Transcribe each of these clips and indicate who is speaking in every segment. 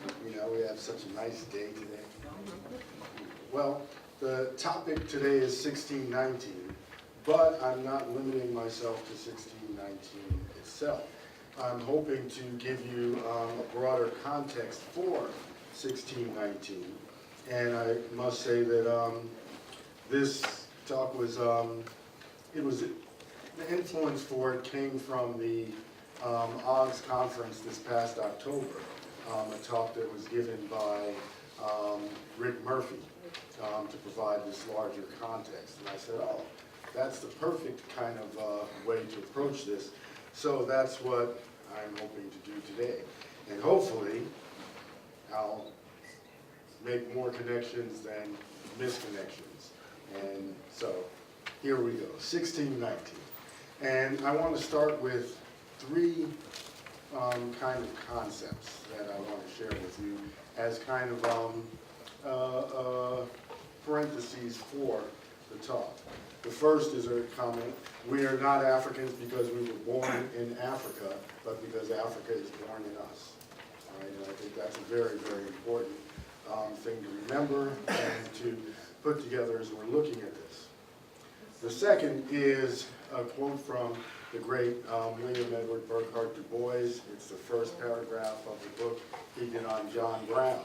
Speaker 1: You know, we have such a nice day today. Well, the topic today is 1619, but I'm not limiting myself to 1619 itself. I'm hoping to give you a broader context for 1619, and I must say that this talk was, the influence for it came from the OGS conference this past October, a talk that was given by Rick Murphy to provide this larger context. And I said, oh, that's the perfect kind of way to approach this. So that's what I'm hoping to do today. And hopefully, I'll make more connections than misconnections. And so, here we go, 1619. And I want to start with three kind of concepts that I want to share with you as kind of parentheses for the talk. The first is a comment: we are not Africans because we were born in Africa, but because Africa is born in us. All right, and I think that's a very, very important thing to remember and to put together as we're looking at this. The second is a quote from the great William Edward Burghardt Du Bois. It's the first paragraph of the book he did on John Brown.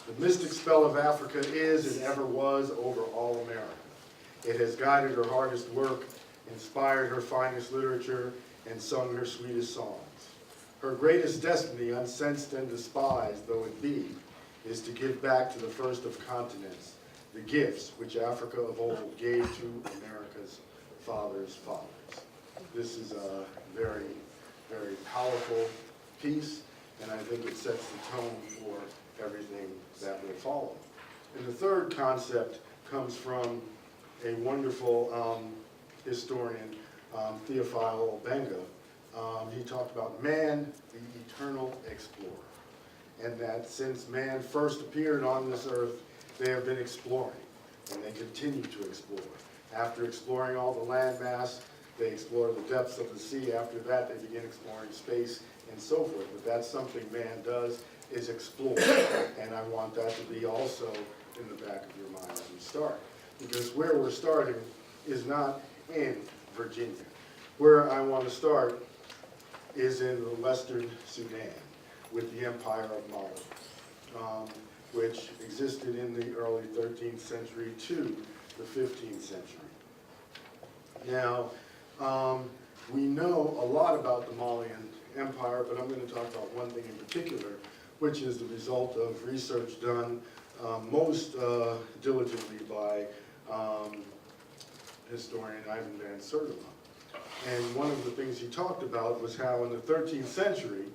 Speaker 1: The mystic spell of Africa is and ever was over all America. It has guided her hardest work, inspired her finest literature, and sung her sweetest songs. Her greatest destiny, unsensed and despised though it be, is to give back to the first of continents the gifts which Africa of old gave to America's fathers' fathers. This is a very, very powerful piece, and I think it sets the tone for everything that will follow. And the third concept comes from a wonderful historian, Theophile Obenga. He talked about man, the eternal explorer, and that since man first appeared on this earth, they have been exploring, and they continue to explore. After exploring all the landmass, they explore the depths of the sea. After that, they begin exploring space and so forth. But that's something man does, is explore. And I want that to be also in the back of your mind as we start. Because where we're starting is not in Virginia. Where I want to start is in the Western Sudan with the Empire of Mali, which existed in the early 13th century to the 15th century. Now, we know a lot about the Malian Empire, but I'm going to talk about one thing in particular, which is the result of research done most diligently by historian Ivan van Sertima. And one of the things he talked about was how in the 13th century,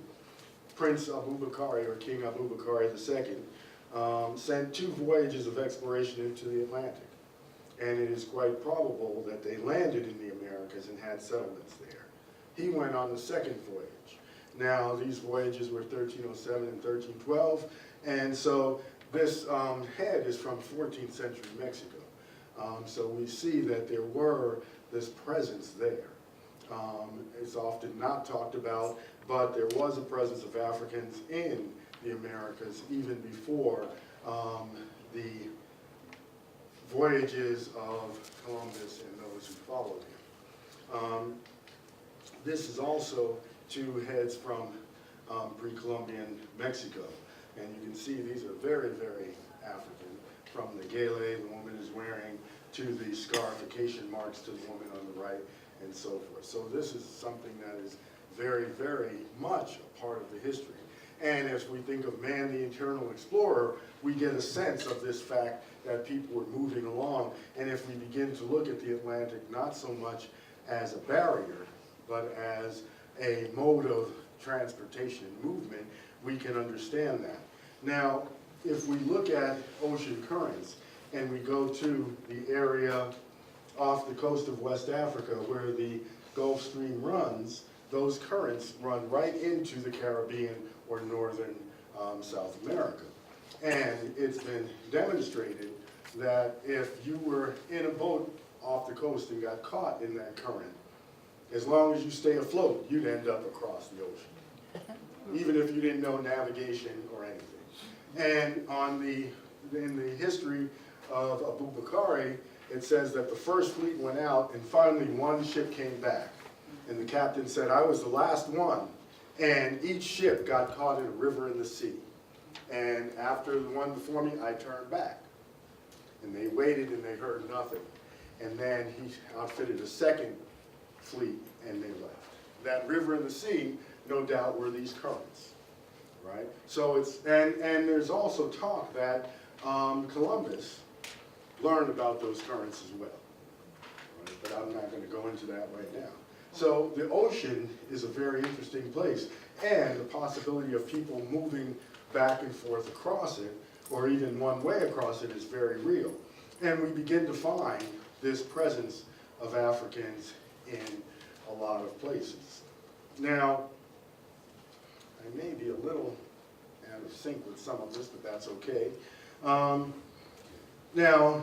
Speaker 1: Prince Abubakari, or King Abubakari II, sent 2 voyages of exploration into the Atlantic. And it is quite probable that they landed in the Americas and had settlements there. He went on the second voyage. Now, these voyages were 1307 and 1312, and so this head is from 14th century Mexico. So we see that there were this presence there. It's often not talked about, but there was a presence of Africans in the Americas even before the voyages of Columbus and those who followed him. This is also 2 heads from pre-Columbian Mexico. And you can see these are very, very African, from the gele the woman is wearing to the scarification marks to the woman on the right and so forth. So this is something that is very, very much a part of the history. And as we think of man, the eternal explorer, we get a sense of this fact that people were moving along. And if we begin to look at the Atlantic not so much as a barrier, but as a mode of transportation and movement, we can understand that. Now, if we look at ocean currents and we go to the area off the coast of West Africa where the Gulf Stream runs, those currents run right into the Caribbean or northern South America. And it's been demonstrated that if you were in a boat off the coast and got caught in that current, as long as you stay afloat, you'd end up across the ocean, even if you didn't know navigation or anything. And in the history of Abu Bakari, it says that the first fleet went out and finally one ship came back. And the captain said, I was the last one. And each ship got caught in a river in the sea. And after the one before me, I turned back. And they waited and they heard nothing. And then he outfitted a second fleet and they left. That river in the sea, no doubt, were these currents, right? So it's, and there's also talk that Columbus learned about those currents as well, right? But I'm not going to go into that right now. So the ocean is a very interesting place, and the possibility of people moving back and forth across it, or even one way across it, is very real. And we begin to find this presence of Africans in a lot of places. Now, I may be a little out of sync with some of this, but that's okay. Now,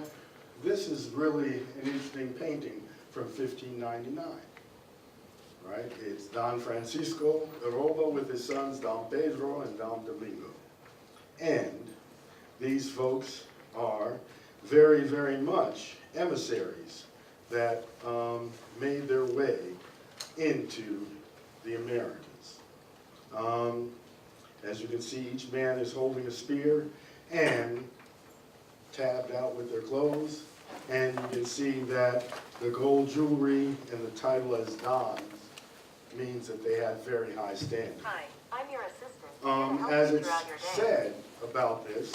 Speaker 1: this is really an interesting painting from 1599, right? It's Don Francisco Roba with his sons Don Pedro and Don Domingo. And these folks are very, very much emissaries that made their way into the Americas. As you can see, each man is holding a spear and tabbed out with their clothes. And you can see that the gold jewelry and the title as Dons means that they had very high standing.
Speaker 2: Hi, I'm your assistant.
Speaker 1: As it's said about this,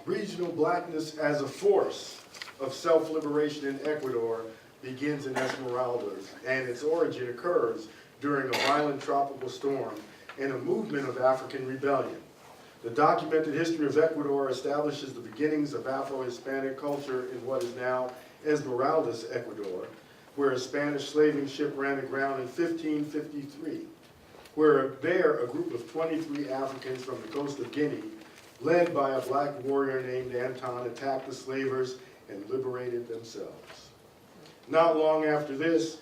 Speaker 1: regional blackness as a force of self-liberation in Ecuador begins in Esmeraldas, and its origin occurs during a violent tropical storm and a movement of African rebellion. The documented history of Ecuador establishes the beginnings of Afro-Hispanic culture in what is now Esmeraldas, Ecuador, where a Spanish slaving ship ran aground in 1553, where there a group of 23 Africans from the coast of Guinea, led by a black warrior named Anton, attacked the slavers and liberated themselves. Not long after this,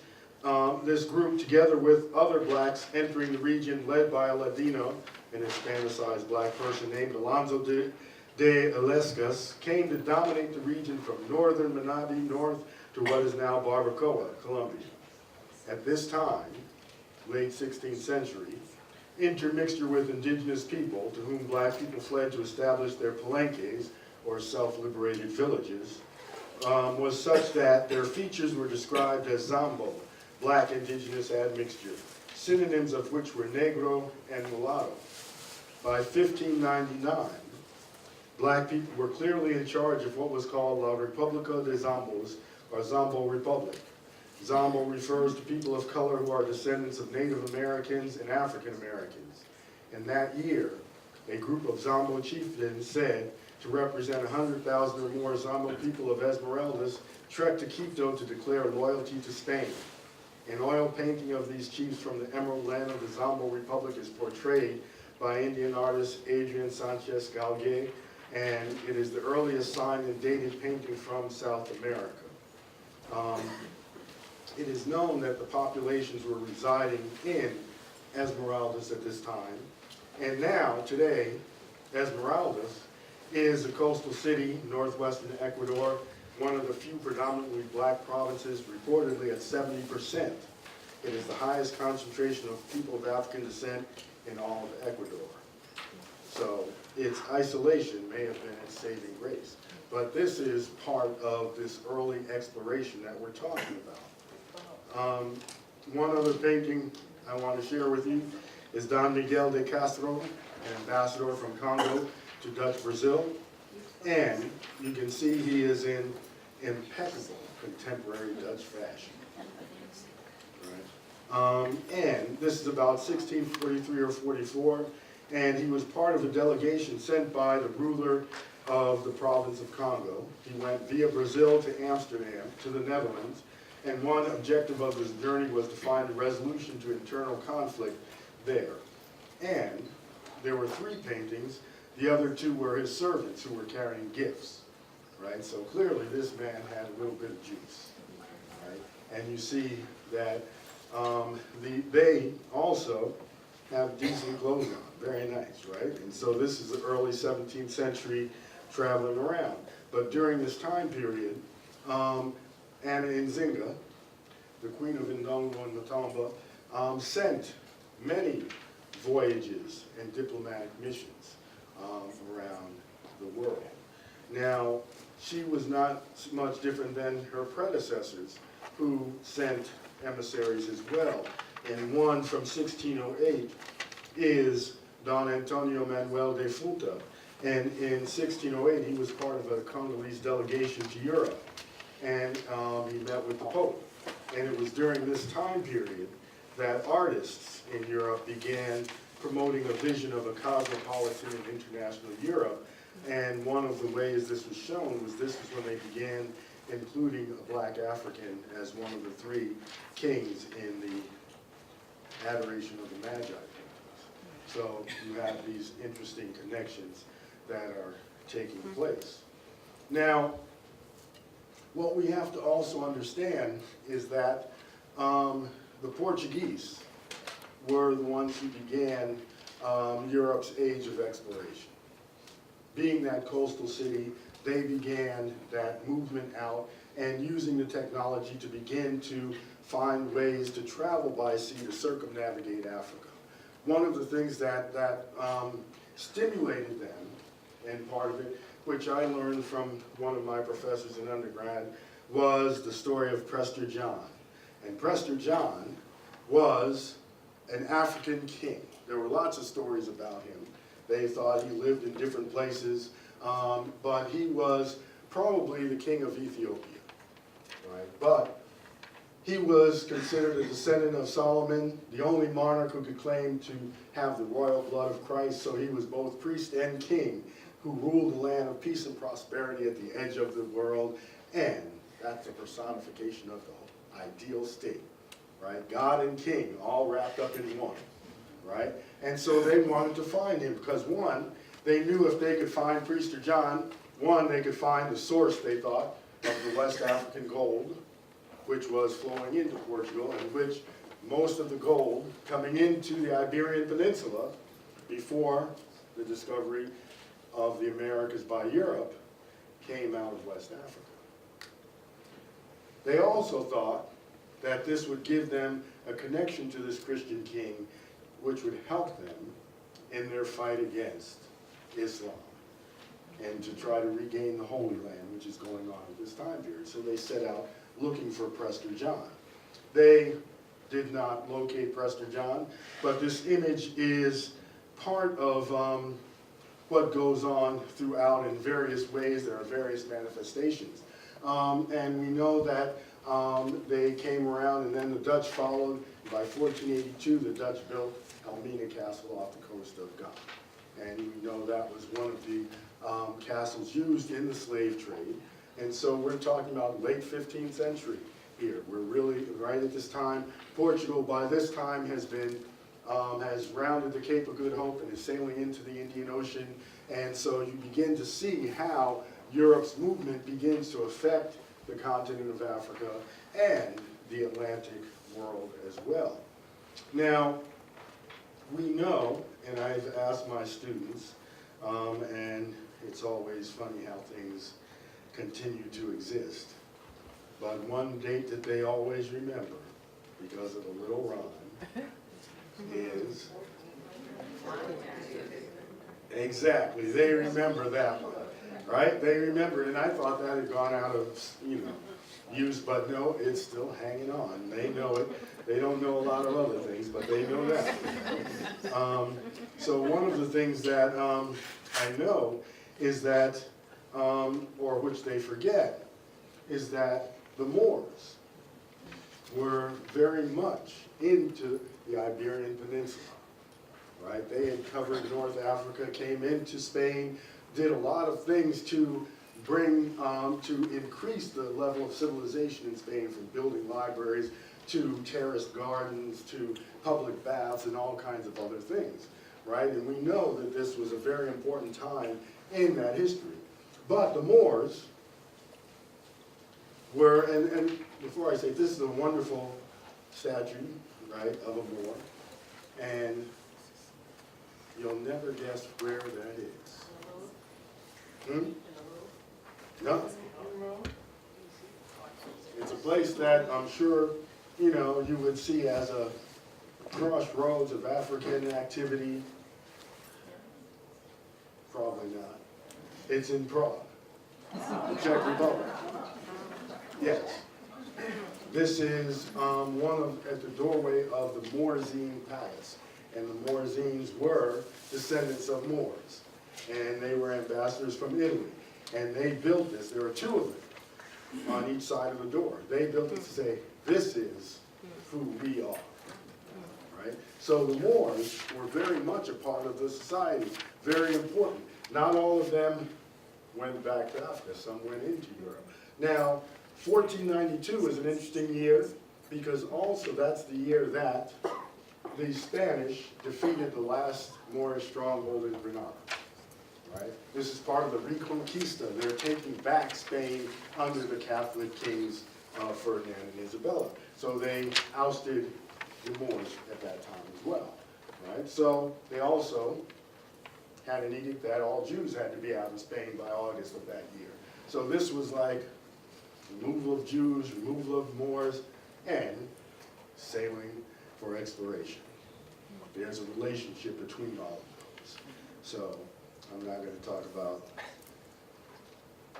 Speaker 1: this group, together with other blacks entering the region, led by a Ladino, an Hispanicized black person named Alonso de Illescas, came to dominate the region from northern Manabí north to what is now Barbacoa, Colombia. At this time, late 16th century, intermixture with indigenous people, to whom black people fled to establish their palenques, or self-liberated villages, was such that their features were described as Zambo, black indigenous admixture, synonyms of which were negro and mulatto. By 1599, black people were clearly in charge of what was called La República de Zambos, or Zambo Republic. Zambo refers to people of color who are descendants of Native Americans and African Americans. In that year, a group of Zambo chieftains said to represent 100,000 or more Zambo people of Esmeraldas trekked to Quito to declare loyalty to Spain. An oil painting of these chiefs from the Emerald Land of the Zambo Republic is portrayed by Indian artist Adrian Sanchez Galgué, and it is the earliest signed and dated painting from South America. It is known that the populations were residing in Esmeraldas at this time, and now, today, Esmeraldas is a coastal city, northwestern Ecuador, one of the few predominantly black provinces, reportedly at 70%. It is the highest concentration of people of African descent in all of Ecuador. So its isolation may have been its saving grace. But this is part of this early exploration that we're talking about. One other painting I want to share with you is Don Miguel de Castro, an ambassador from Congo to Dutch Brazil. And you can see he is in impeccable contemporary Dutch fashion. Right? And this is about 1643 or 44, and he was part of a delegation sent by the ruler of the province of Congo. He went via Brazil to Amsterdam, to the Netherlands, and one objective of his journey was to find a resolution to internal conflict there. And there were 3 paintings. The other 2 were his servants who were carrying gifts, right? So clearly this man had a little bit of juice, right? And you see that they also have decent clothes on, very nice, right? And so this is the early 17th century traveling around. But during this time period, Anna Nzinga, the Queen of Ndongo and Matamba, sent many voyages and diplomatic missions around the world. Now, she was not much different than her predecessors, who sent emissaries as well. And one from 1608 is Don Antonio Manuel de Funta. And in 1608, he was part of a Congolese delegation to Europe. And he met with the Pope. And it was during this time period that artists in Europe began promoting a vision of a cosmopolitan and international Europe. And one of the ways this was shown was this was when they began including a black African as one of the three kings in the adoration of the Magi paintings. So you have these interesting connections that are taking place. Now, what we have to also understand is that the Portuguese were the ones who began Europe's age of exploration. Being that coastal city, they began that movement out and using the technology to begin to find ways to travel by sea to circumnavigate Africa. One of the things that stimulated them, and part of it, which I learned from one of my professors in undergrad, was the story of Prester John. And Prester John was an African king. There were lots of stories about him. They thought he lived in different places, but he was probably the king of Ethiopia, right? But he was considered a descendant of Solomon, the only monarch who could claim to have the royal blood of Christ, so he was both priest and king who ruled a land of peace and prosperity at the edge of the world, and that's a personification of the ideal state, right? God and king all wrapped up in one, right? And so they wanted to find him because, one, they knew if they could find Prester John, one, they could find the source, they thought, of the West African gold, which was flowing into Portugal, and which most of the gold coming into the Iberian Peninsula before the discovery of the Americas by Europe came out of West Africa. They also thought that this would give them a connection to this Christian king, which would help them in their fight against Islam and to try to regain the Holy Land, which is going on at this time period. So they set out looking for Prester John. They did not locate Prester John, but this image is part of what goes on throughout in various ways. There are various manifestations. And we know that they came around and then the Dutch followed. By 1482, the Dutch built Elmina Castle off the coast of Ghana. And we know that was one of the castles used in the slave trade. And so we're talking about late 15th century here. We're really right at this time. Portugal by this time has been, has rounded the Cape of Good Hope and is sailing into the Indian Ocean. And so you begin to see how Europe's movement begins to affect the continent of Africa and the Atlantic world as well. Now, we know, and I've asked my students, and it's always funny how things continue to exist, but one date that they always remember, because of a little rhyme, is, exactly, they remember that one, right? They remember it, and I thought that had gone out of, use, but no, it's still hanging on. They know it. They don't know a lot of other things, but they know that. So one of the things that I know is that, or which they forget, is that the Moors were very much into the Iberian Peninsula, right? They had covered North Africa, came into Spain, did a lot of things to bring, to increase the level of civilization in Spain, from building libraries to terraced gardens to public baths and all kinds of other things, right? And we know that this was a very important time in that history. But the Moors were, and before I say, this is a wonderful statue, right, of a Moor. And You'll never guess where that is. No. It's a place that I'm sure, you would see as a crossroads of African activity. Probably not. It's in Prague, the Czech Republic. Yes. This is at the doorway of the Morzine Palace. And the Morzines were descendants of Moors. And they were ambassadors from Italy. And they built this. There are two of them on each side of the door. They built it to say, this is who we are. Right? So the Moors were very much a part of the society. Very important. Not all of them went back to Africa. Some went into Europe. Now, 1492 is an interesting year because also that's the year that the Spanish defeated the last Moorish stronghold in Granada. Right? This is part of the Reconquista. They're taking back Spain under the Catholic kings Ferdinand and Isabella. So they ousted the Moors at that time as well. Right? So they also had an edict that all Jews had to be out of Spain by August of that year. So this was like removal of Jews, removal of Moors, and sailing for exploration. There's a relationship between all of those. So I'm not going to talk about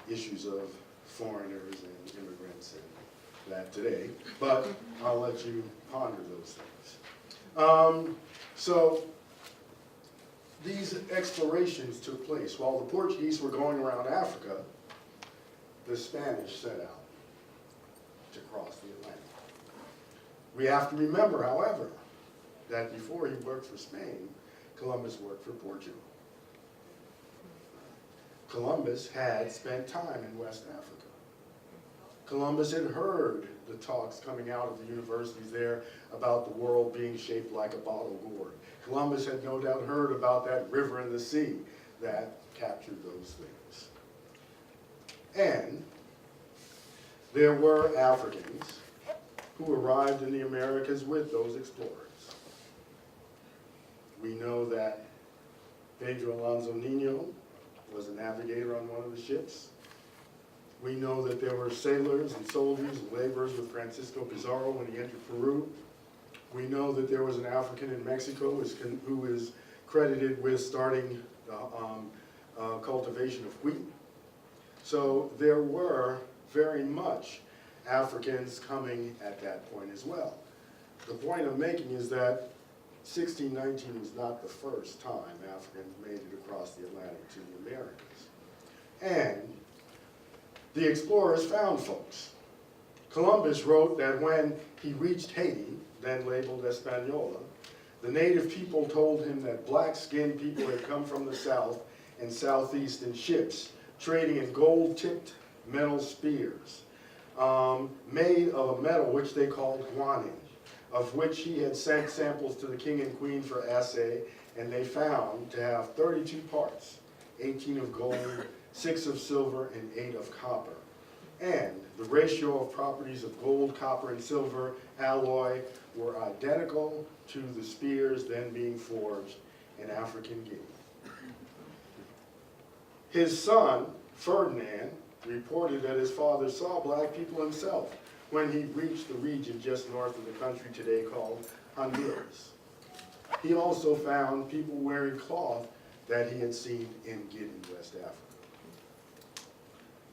Speaker 1: issues of foreigners and immigrants and that today, but I'll let you ponder those things. So these explorations took place. While the Portuguese were going around Africa, the Spanish set out to cross the Atlantic. We have to remember, however, that before he worked for Spain, Columbus worked for Portugal. Columbus had spent time in West Africa. Columbus had heard the talks coming out of the universities there about the world being shaped like a bottle gourd. Columbus had no doubt heard about that river in the sea that captured those things. And there were Africans who arrived in the Americas with those explorers. We know that Pedro Alonso Nino was a navigator on one of the ships. We know that there were sailors and soldiers and laborers with Francisco Pizarro when he entered Peru. We know that there was an African in Mexico who is credited with starting the cultivation of wheat. So there were very much Africans coming at that point as well. The point I'm making is that 1619 was not the first time Africans made it across the Atlantic to the Americas. And the explorers found folks. Columbus wrote that when he reached Haiti, then labeled Hispaniola, the native people told him that black-skinned people had come from the south and southeast in ships, trading in gold-tipped metal spears, made of a metal which they called guanin, of which he had sent samples to the king and queen for assay, and they found to have 32 parts, 18 of gold, 6 of silver, and 8 of copper. And the ratio of properties of gold, copper, and silver alloy were identical to the spears then being forged in African Guinea. His son, Ferdinand, reported that his father saw black people himself when he reached the region just north of the country today called Honduras. He also found people wearing cloth that he had seen in Guinea, West Africa.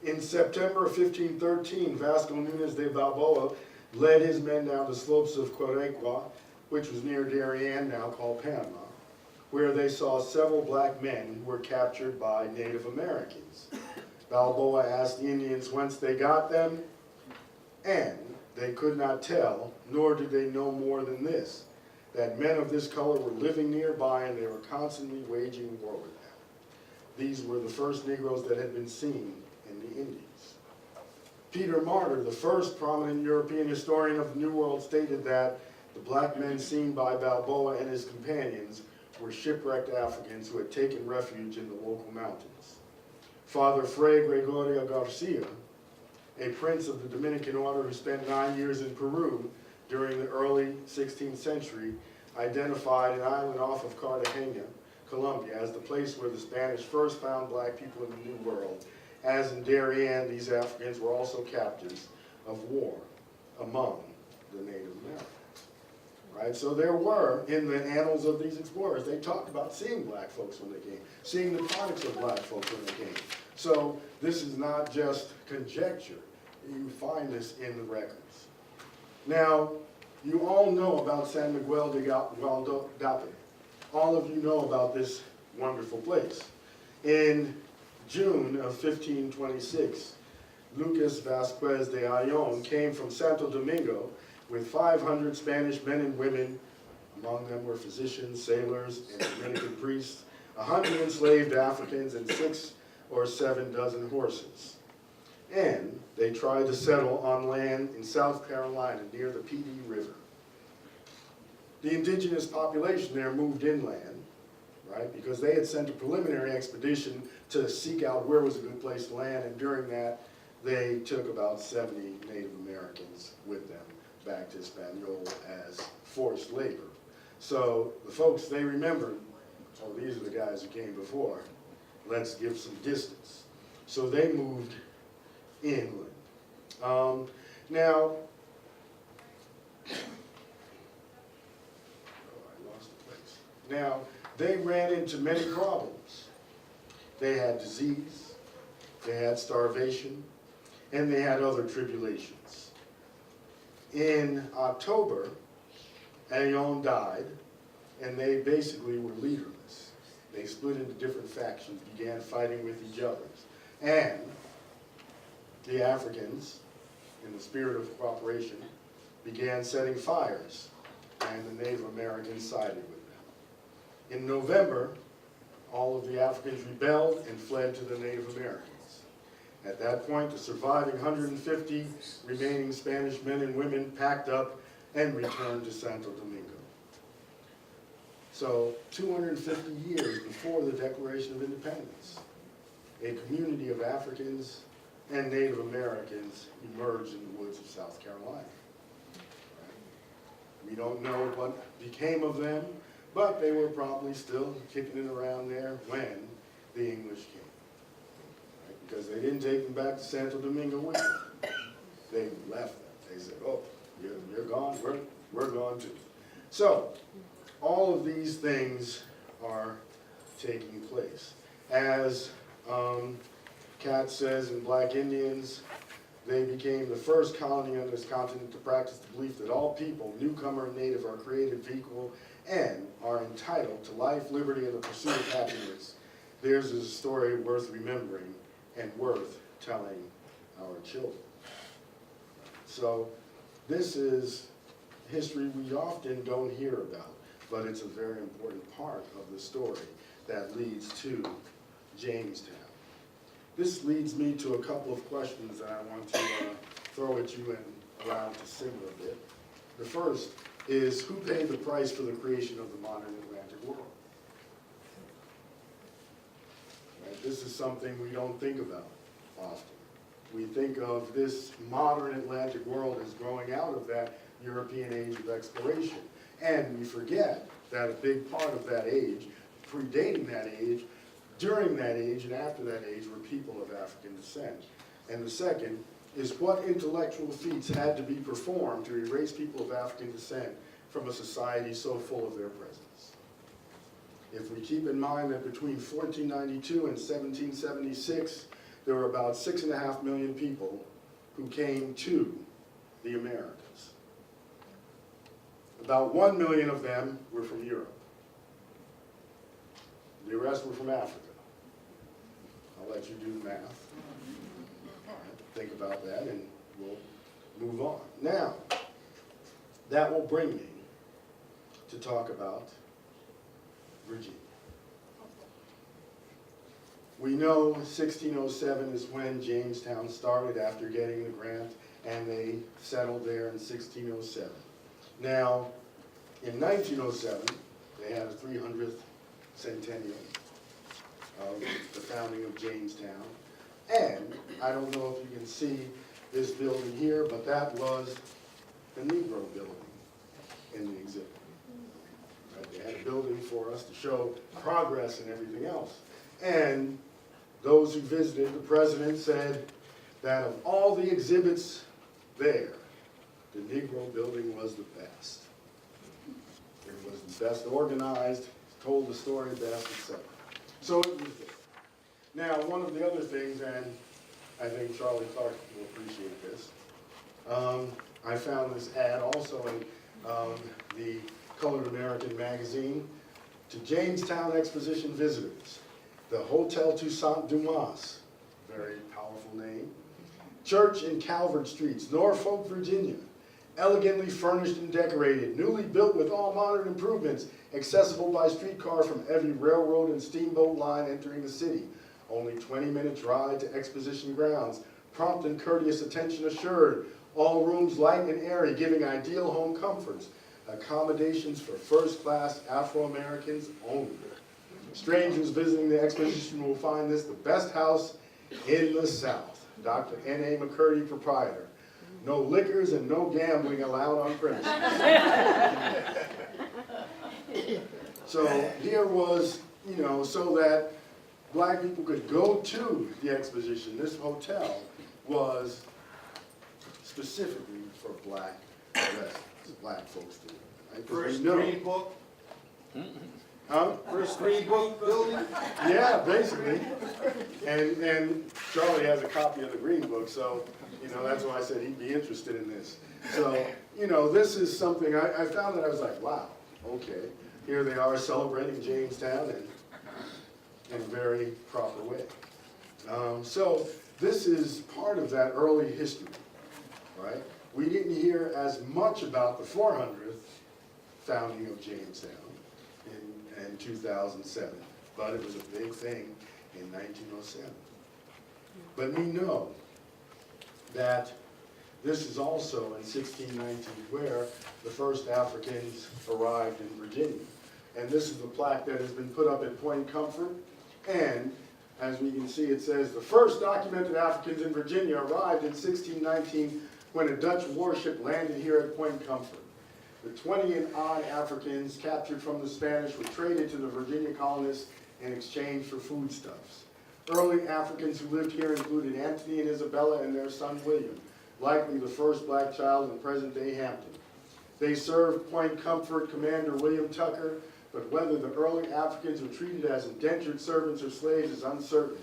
Speaker 1: In September of 1513, Vasco Nunes de Balboa led his men down the slopes of Querequa, which was near Darien, now called Panama, where they saw several black men who were captured by Native Americans. Balboa asked the Indians whence they got them, and they could not tell, nor did they know more than this, that men of this color were living nearby and they were constantly waging war with them. These were the first Negroes that had been seen in the Indies. Peter Martyr, the first prominent European historian of the New World, stated that the black men seen by Balboa and his companions were shipwrecked Africans who had taken refuge in the local mountains. Father Fray Gregorio Garcia, a prince of the Dominican order who spent 9 years in Peru during the early 16th century, identified an island off of Cartagena Colombia as the place where the Spanish first found black people in the New World. As in Darien, these Africans were also captives of war among the Native Americans. Right? So there were, in the annals of these explorers, they talked about seeing black folks when they came, seeing the products of black folks when they came. So this is not just conjecture. You find this in the records. Now, you all know about San Miguel de Gualdape. All of you know about this wonderful place. In June of 1526, Lucas Vasquez de Ayllón came from Santo Domingo with 500 Spanish men and women. Among them were physicians, sailors, and Dominican priests, 100 enslaved Africans, and 6 or 7 dozen horses. And they tried to settle on land in South Carolina near the Ph.D. River. The indigenous population there moved inland, right, because they had sent a preliminary expedition to seek out where was a good place to land, and during that, they took about 70 Native Americans with them back to Hispaniola as forced labor. So the folks, they remembered, oh, these are the guys who came before. Let's give some distance. So they moved inland. Now, I lost the place. Now, they ran into many problems. They had disease, they had starvation, and they had other tribulations. In October, Ayllón died, and they basically were leaderless. They split into different factions, began fighting with each other. And the Africans, in the spirit of cooperation, began setting fires, and the Native Americans sided with them. In November, all of the Africans rebelled and fled to the Native Americans. At that point, the surviving 150 remaining Spanish men and women packed up and returned to Santo Domingo. So, 250 years before the Declaration of Independence, a community of Africans and Native Americans emerged in the woods of South Carolina. We don't know what became of them, but they were probably still kicking it around there when the English came. Right? Because they didn't take them back to Santo Domingo with them. They left them. They said, oh, you're gone, we're gone too. So, all of these things are taking place. As Katz says in Black Indians, they became the first colony on this continent to practice the belief that all people, newcomer and native, are created equal and are entitled to life, liberty, and the pursuit of happiness. Theirs is a story worth remembering and worth telling our children. So this is history we often don't hear about, but it's a very important part of the story that leads to Jamestown. This leads me to a couple of questions that I want to throw at you and allow to simmer a bit. The first is, who paid the price for the creation of the modern Atlantic world? Right? This is something we don't think about often. We think of this modern Atlantic world as growing out of that European age of exploration. And we forget that a big part of that age, predating that age, during that age and after that age, were people of African descent. And the second is, what intellectual feats had to be performed to erase people of African descent from a society so full of their presence. If we keep in mind that between 1492 and 1776, there were about 6.5 million people who came to the Americas. About 1 million of them were from Europe. The rest were from Africa. I'll let you do the math. Think about that and we'll move on. Now, that will bring me to talk about Virginia. We know 1607 is when Jamestown started after getting the grant, and they settled there in 1607. Now, in 1907, they had a 300th centennial of the founding of Jamestown. And I don't know if you can see this building here, but that was the Negro building in the exhibit. Right? They had a building for us to show progress and everything else. And those who visited, the president said that of all the exhibits there, the Negro building was the best. It was the best organized, told the story best, etc. So it was there. Now, one of the other things, and I think Charlie Clark will appreciate this, I found this ad also in the Colored American magazine to Jamestown Exposition visitors. The Hotel Toussaint Dumas, very powerful name. Church in Calvert Streets, Norfolk, Virginia. Elegantly furnished and decorated, newly built with all modern improvements, accessible by streetcar from every railroad and steamboat line entering the city. Only 20 minutes ride to Exposition grounds. Prompt and courteous attention assured. All rooms light and airy, giving ideal home comforts. Accommodations for first-class Afro-Americans only. Strangers visiting the Exposition will find this the best house in the South. Dr. N.A. McCurdy, proprietor. No liquors and no gambling allowed on premises. So here was, so that black people could go to the Exposition. This hotel was specifically for black residents, black folks to live. Right?
Speaker 3: First green book?
Speaker 1: Huh?
Speaker 3: First green book building?
Speaker 1: Yeah, basically. And Charlie has a copy of the Green Book, so, that's why I said he'd be interested in this. So, this is something, I found that I was like, wow, okay. Here they are celebrating Jamestown in a very proper way. So this is part of that early history, right? We didn't hear as much about the 400th founding of Jamestown in 2007, but it was a big thing in 1907. But we know that this is also in 1619 where the first Africans arrived in Virginia. And this is the plaque that has been put up at Point Comfort. And as we can see, it says, the first documented Africans in Virginia arrived in 1619 when a Dutch warship landed here at Point Comfort. The 20 and odd Africans captured from the Spanish were traded to the Virginia colonists in exchange for foodstuffs. Early Africans who lived here included Anthony and Isabella and their son William, likely the first black child in present-day Hampton. They served Point Comfort Commander William Tucker, but whether the early Africans were treated as indentured servants or slaves is uncertain.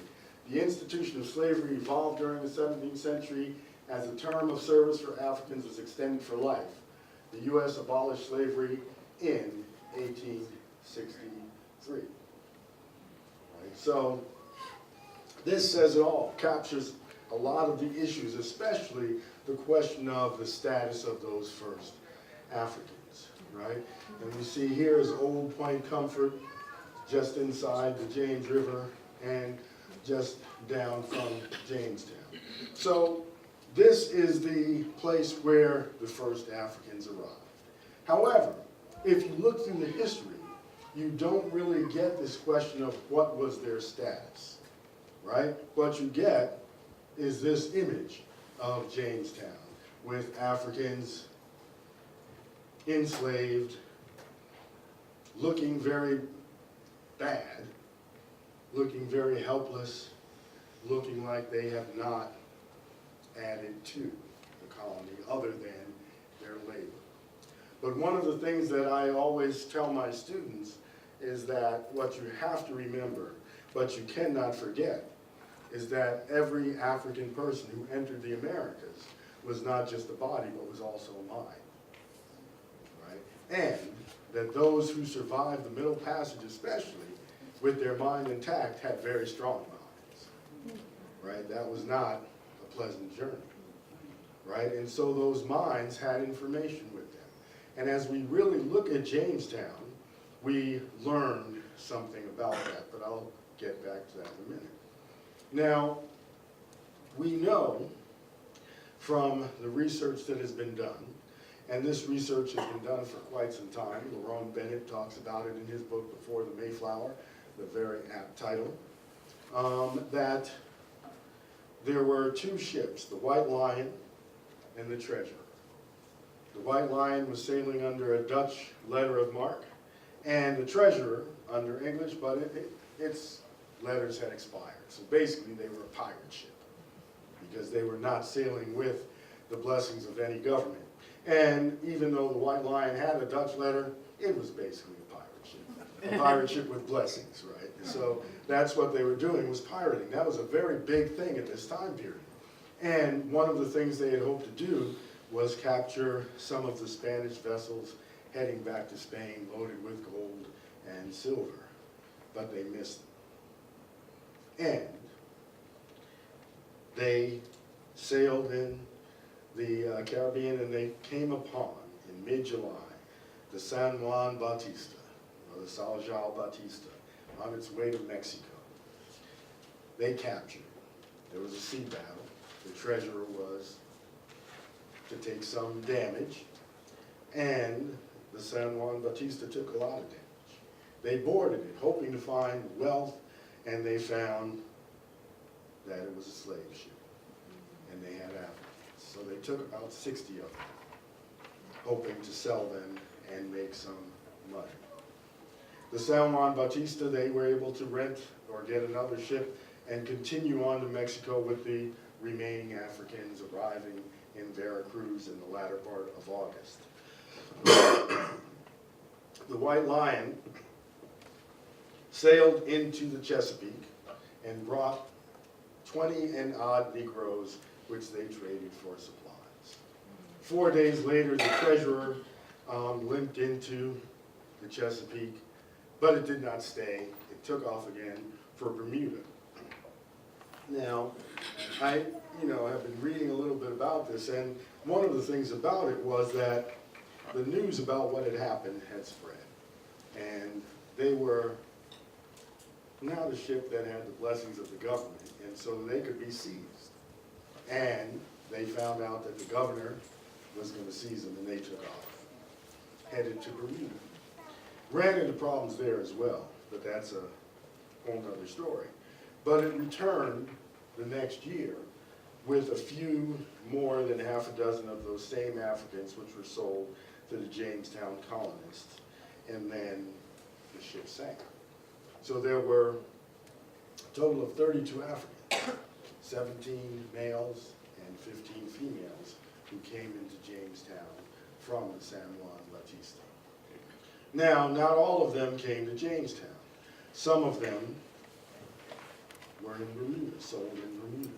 Speaker 1: The institution of slavery evolved during the 17th century as the term of service for Africans was extended for life. The U.S. abolished slavery in 1863. Right, so this says it all, captures a lot of the issues, especially the question of the status of those first Africans, right? And we see here is Old Point Comfort, just inside the James River and just down from Jamestown. So this is the place where the first Africans arrived. However, if you look through the history, you don't really get this question of what was their status, right? What you get is this image of Jamestown with Africans enslaved, looking very bad, looking very helpless, looking like they have not added to the colony other than their labor. But one of the things that I always tell my students is that what you have to remember, but you cannot forget, is that every African person who entered the Americas was not just a body, but was also a mind, right? And that those who survived the Middle Passage, especially with their mind intact, had very strong minds, right? That was not a pleasant journey, right? And so those minds had information with them. And as we really look at Jamestown, we learned something about that, but I'll get back to that in a minute. Now, we know from the research that has been done, and this research has been done for quite some time. Lerone Bennett talks about it in his book, Before the Mayflower, the very apt title, that there were two ships, the White Lion and the Treasure. The White Lion was sailing under a Dutch letter of marque, and the treasurer under English, but its letters had expired. So basically they were a pirate ship because they were not sailing with the blessings of any government. And even though the White Lion had a Dutch letter, it was basically a pirate ship. A pirate ship with blessings, right? So that's what they were doing, was pirating. That was a very big thing at this time period. And one of the things they had hoped to do was capture some of the Spanish vessels heading back to Spain loaded with gold and silver, but they missed them. And they sailed in the Caribbean, and they came upon, in mid-July, the San Juan Bautista, or the Saljao Bautista, on its way to Mexico. They captured it. There was a sea battle. The treasurer was to take some damage, and the San Juan Bautista took a lot of damage. They boarded it, hoping to find wealth, and they found that it was a slave ship, and they had Africans. So they took about 60 of them, hoping to sell them and make some money. The San Juan Bautista, they were able to rent or get another ship and continue on to Mexico with the remaining Africans arriving in Veracruz in the latter part of August. The White Lion sailed into the Chesapeake and brought 20 and odd Negroes, which they traded for supplies. 4 days later, the treasurer limped into the Chesapeake, but it did not stay. It took off again for Bermuda. Now, I have been reading a little bit about this, and one of the things about it was that the news about what had happened had spread. And they were not a ship that had the blessings of the government, and so they could be seized. And they found out that the governor was going to seize them, and they took off, headed to Bermuda. Ran into problems there as well, but that's a whole other story. But it returned the next year with a few more than half a dozen of those same Africans, which were sold to the Jamestown colonists, and then the ship sank. So there were a total of 32 Africans, 17 males and 15 females, who came into Jamestown from the San Juan Bautista. Now, not all of them came to Jamestown. Some of them were in Bermuda, sold in Bermuda.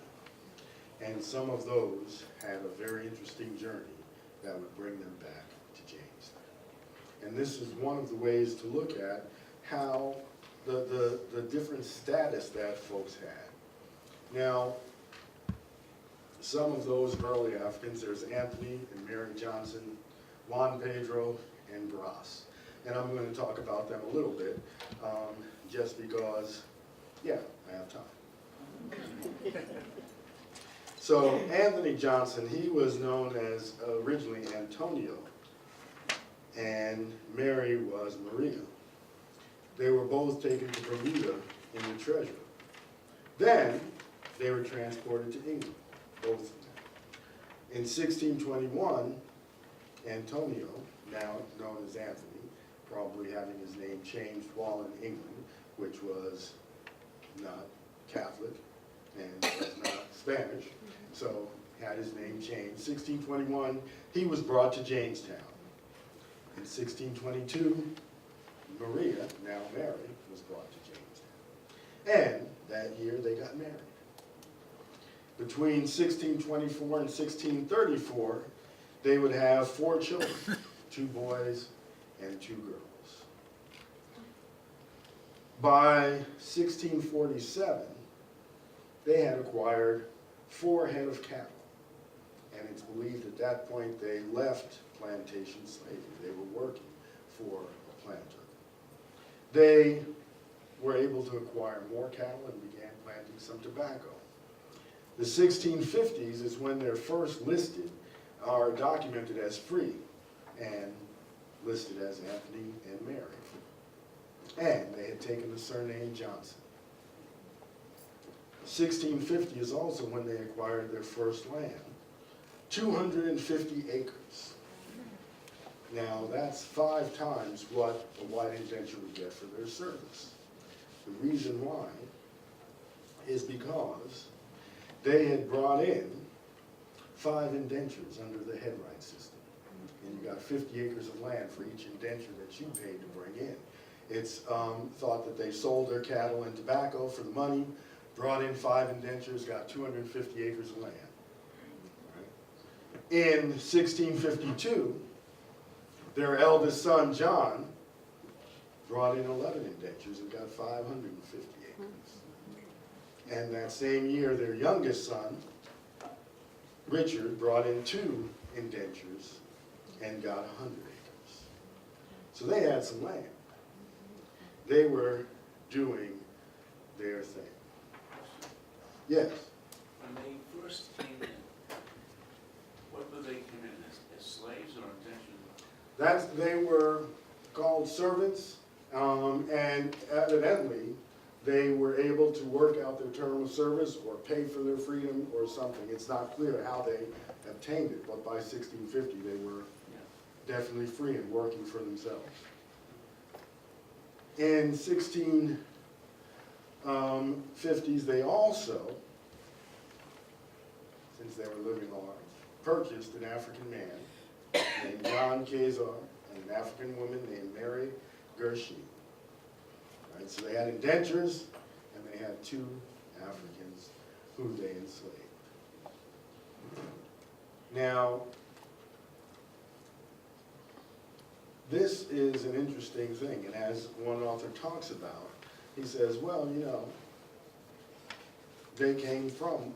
Speaker 1: And some of those had a very interesting journey that would bring them back to Jamestown. And this is one of the ways to look at how the different status that folks had. Now, some of those early Africans, there's Anthony and Mary Johnson, Juan Pedro, and Bras. And I'm going to talk about them a little bit, just because, yeah, I have time. So Anthony Johnson, he was known as originally Antonio, and Mary was Maria. They were both taken to Bermuda in the treasure. Then they were transported to England, both of them. In 1621, Antonio, now known as Anthony, probably having his name changed while in England, which was not Catholic and was not Spanish, so had his name changed. 1621, he was brought to Jamestown. In 1622, Maria, now Mary, was brought to Jamestown. And that year they got married. Between 1624 and 1634, they would have 4 children, 2 boys and 2 girls. By 1647, they had acquired 4 head of cattle. And it's believed at that point they left plantation slavery. They were working for a planter. They were able to acquire more cattle and began planting some tobacco. The 1650s is when they're first listed, are documented as free, and listed as Anthony and Mary. And they had taken the surname Johnson. 1650 is also when they acquired their first land, 250 acres. Now, that's 5 times what a white indenture would get for their service. The reason why is because they had brought in 5 indentures under the headright system. And you got 50 acres of land for each indenture that you paid to bring in. It's thought that they sold their cattle and tobacco for the money, brought in 5 indentures, got 250 acres of land. Right? In 1652, their eldest son, John, brought in 11 indentures and got 550 acres. And that same year, their youngest son, Richard, brought in 2 indentures and got 100 acres. So they had some land. They were doing their thing. Yes?
Speaker 4: When they first came in, what were they came in as slaves or indentured?
Speaker 1: They were called servants, and evidently they were able to work out their term of service or pay for their freedom or something. It's not clear how they obtained it, but by 1650 they were definitely free and working for themselves. In 1650s, they also, since they were living large, purchased an African man named John Kazar and an African woman named Mary Gershie. Right, so they had indentures, and they had 2 Africans who they enslaved. Now, this is an interesting thing, and as one author talks about, he says, well, you know, they came from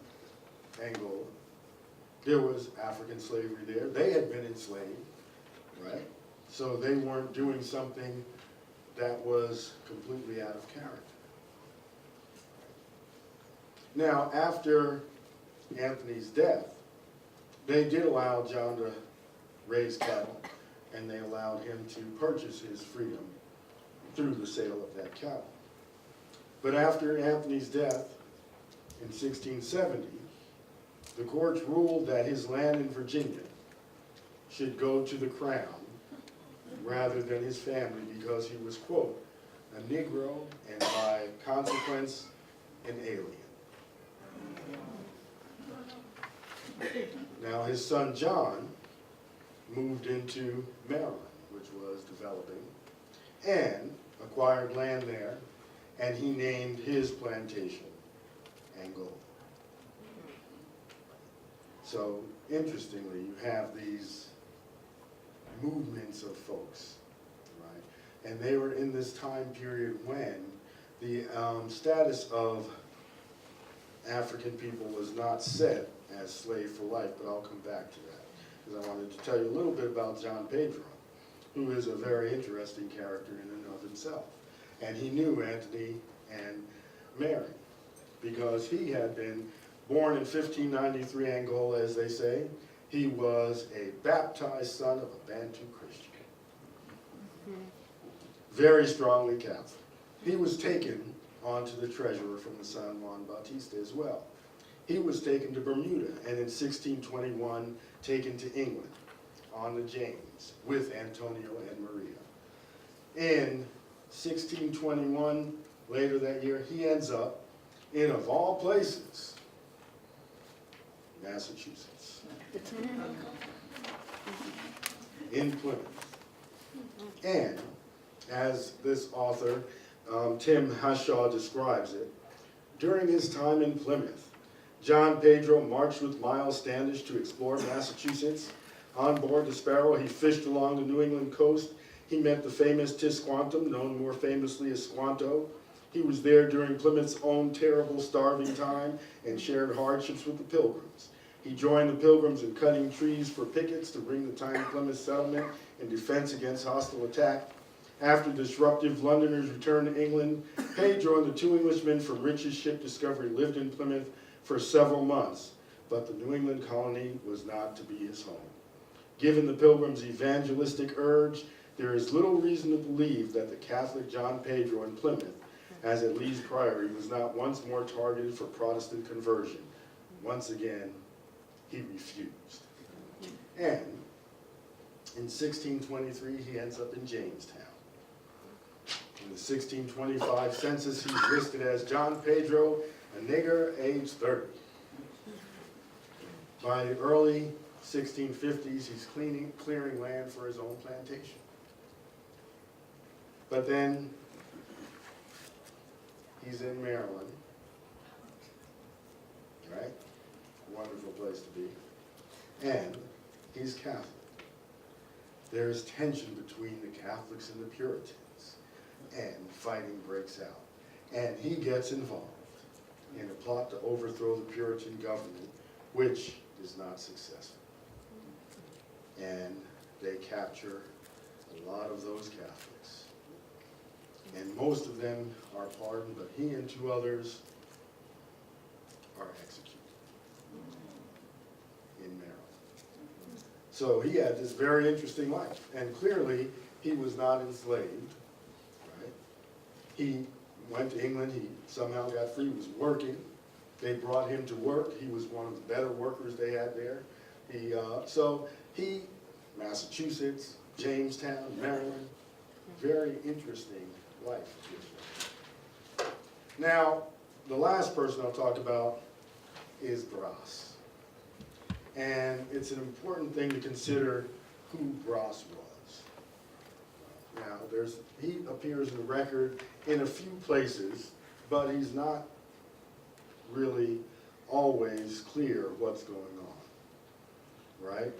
Speaker 1: Angola. There was African slavery there. They had been enslaved, right? So they weren't doing something that was completely out of character. Now, after Anthony's death, they did allow John to raise cattle, and they allowed him to purchase his freedom through the sale of that cattle. But after Anthony's death in 1670, the courts ruled that his land in Virginia should go to the crown rather than his family because he was, quote, a Negro and by consequence an alien. Now his son John moved into Maryland, which was developing, and acquired land there, and he named his plantation Angola. So, interestingly, you have these movements of folks, right? And they were in this time period when the status of African people was not set as slave for life, but I'll come back to that, because I wanted to tell you a little bit about John Pedro, who is a very interesting character in and of himself. And he knew Anthony and Mary, because he had been born in 1593 Angola, as they say. He was a baptized son of a Bantu Christian. Very strongly Catholic. He was taken onto the treasurer from the San Juan Bautista as well. He was taken to Bermuda, and in 1621 taken to England on the James with Antonio and Maria. In 1621, later that year, he ends up in, of all places, Massachusetts, in Plymouth. And as this author, Tim Hashaw, describes it, during his time in Plymouth, John Pedro marched with Miles Standish to explore Massachusetts. On board the Sparrow, he fished along the New England coast. He met the famous Tisquantum, known more famously as Squanto. He was there during Plymouth's own terrible starving time and shared hardships with the Pilgrims. He joined the Pilgrims in cutting trees for pickets to bring the tiny Plymouth settlement in defense against hostile attack. After disruptive Londoners returned to England, Pedro and the 2 Englishmen from Rich's ship Discovery lived in Plymouth for several months, but the New England colony was not to be his home. Given the Pilgrims' evangelistic urge, there is little reason to believe that the Catholic John Pedro in Plymouth, as at Lee's Priory, was not once more targeted for Protestant conversion. Once again, he refused. And In 1623, he ends up in Jamestown. In the 1625 census, he's listed as John Pedro, a nigger, age 30. By the early 1650s, he's clearing land for his own plantation. But then, he's in Maryland, right? Wonderful place to be. And he's Catholic. There's tension between the Catholics and the Puritans, and fighting breaks out. And he gets involved in a plot to overthrow the Puritan government, which is not successful. And they capture a lot of those Catholics. And most of them are pardoned, but he and two others are executed in Maryland. So he had this very interesting life, and clearly he was not enslaved, right? He went to England, he somehow got free, he was working. They brought him to work, he was one of the better workers they had there. Massachusetts, Jamestown, Maryland, very interesting life. Now, the last person I'll talk about is Bras. And it's an important thing to consider who Bras was. Now, he appears in the record in a few places, but he's not really always clear what's going on, right?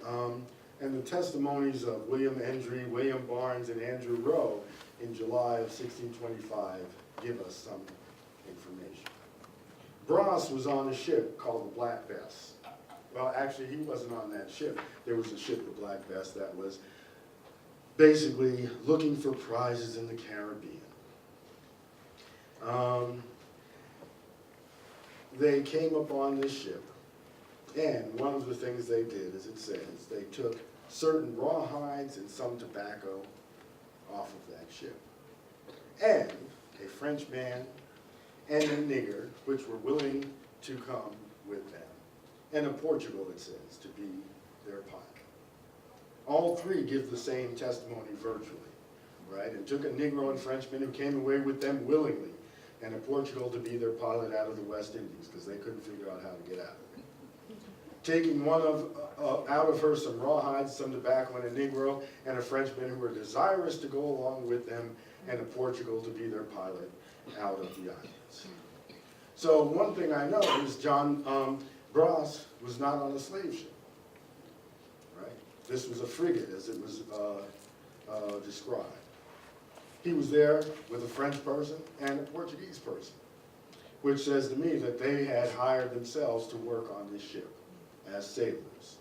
Speaker 1: And the testimonies of William Endry, William Barnes, and Andrew Rowe in July of 1625 give us some information. Bras was on a ship called the Black Bess. Well, actually, he wasn't on that ship. There was a ship, the Black Bess, that was basically looking for prizes in the Caribbean. They came upon this ship, and one of the things they did, as it says, they took certain rawhides and some tobacco off of that ship. And a French man and a nigger, which were willing to come with them, and a Portugal, it says, to be their pilot. All three give the same testimony virtually, right? And took a Negro and Frenchman who came away with them willingly, and a Portugal to be their pilot out of the West Indies, because they couldn't figure out how to get out of it. Taking out of her some rawhides, some tobacco, and a Negro, and a Frenchman who were desirous to go along with them, and a Portugal to be their pilot out of the islands. So one thing I know is Bras was not on a slave ship, right? This was a frigate, as it was described. He was there with a French person and a Portuguese person, which says to me that they had hired themselves to work on this ship as sailors.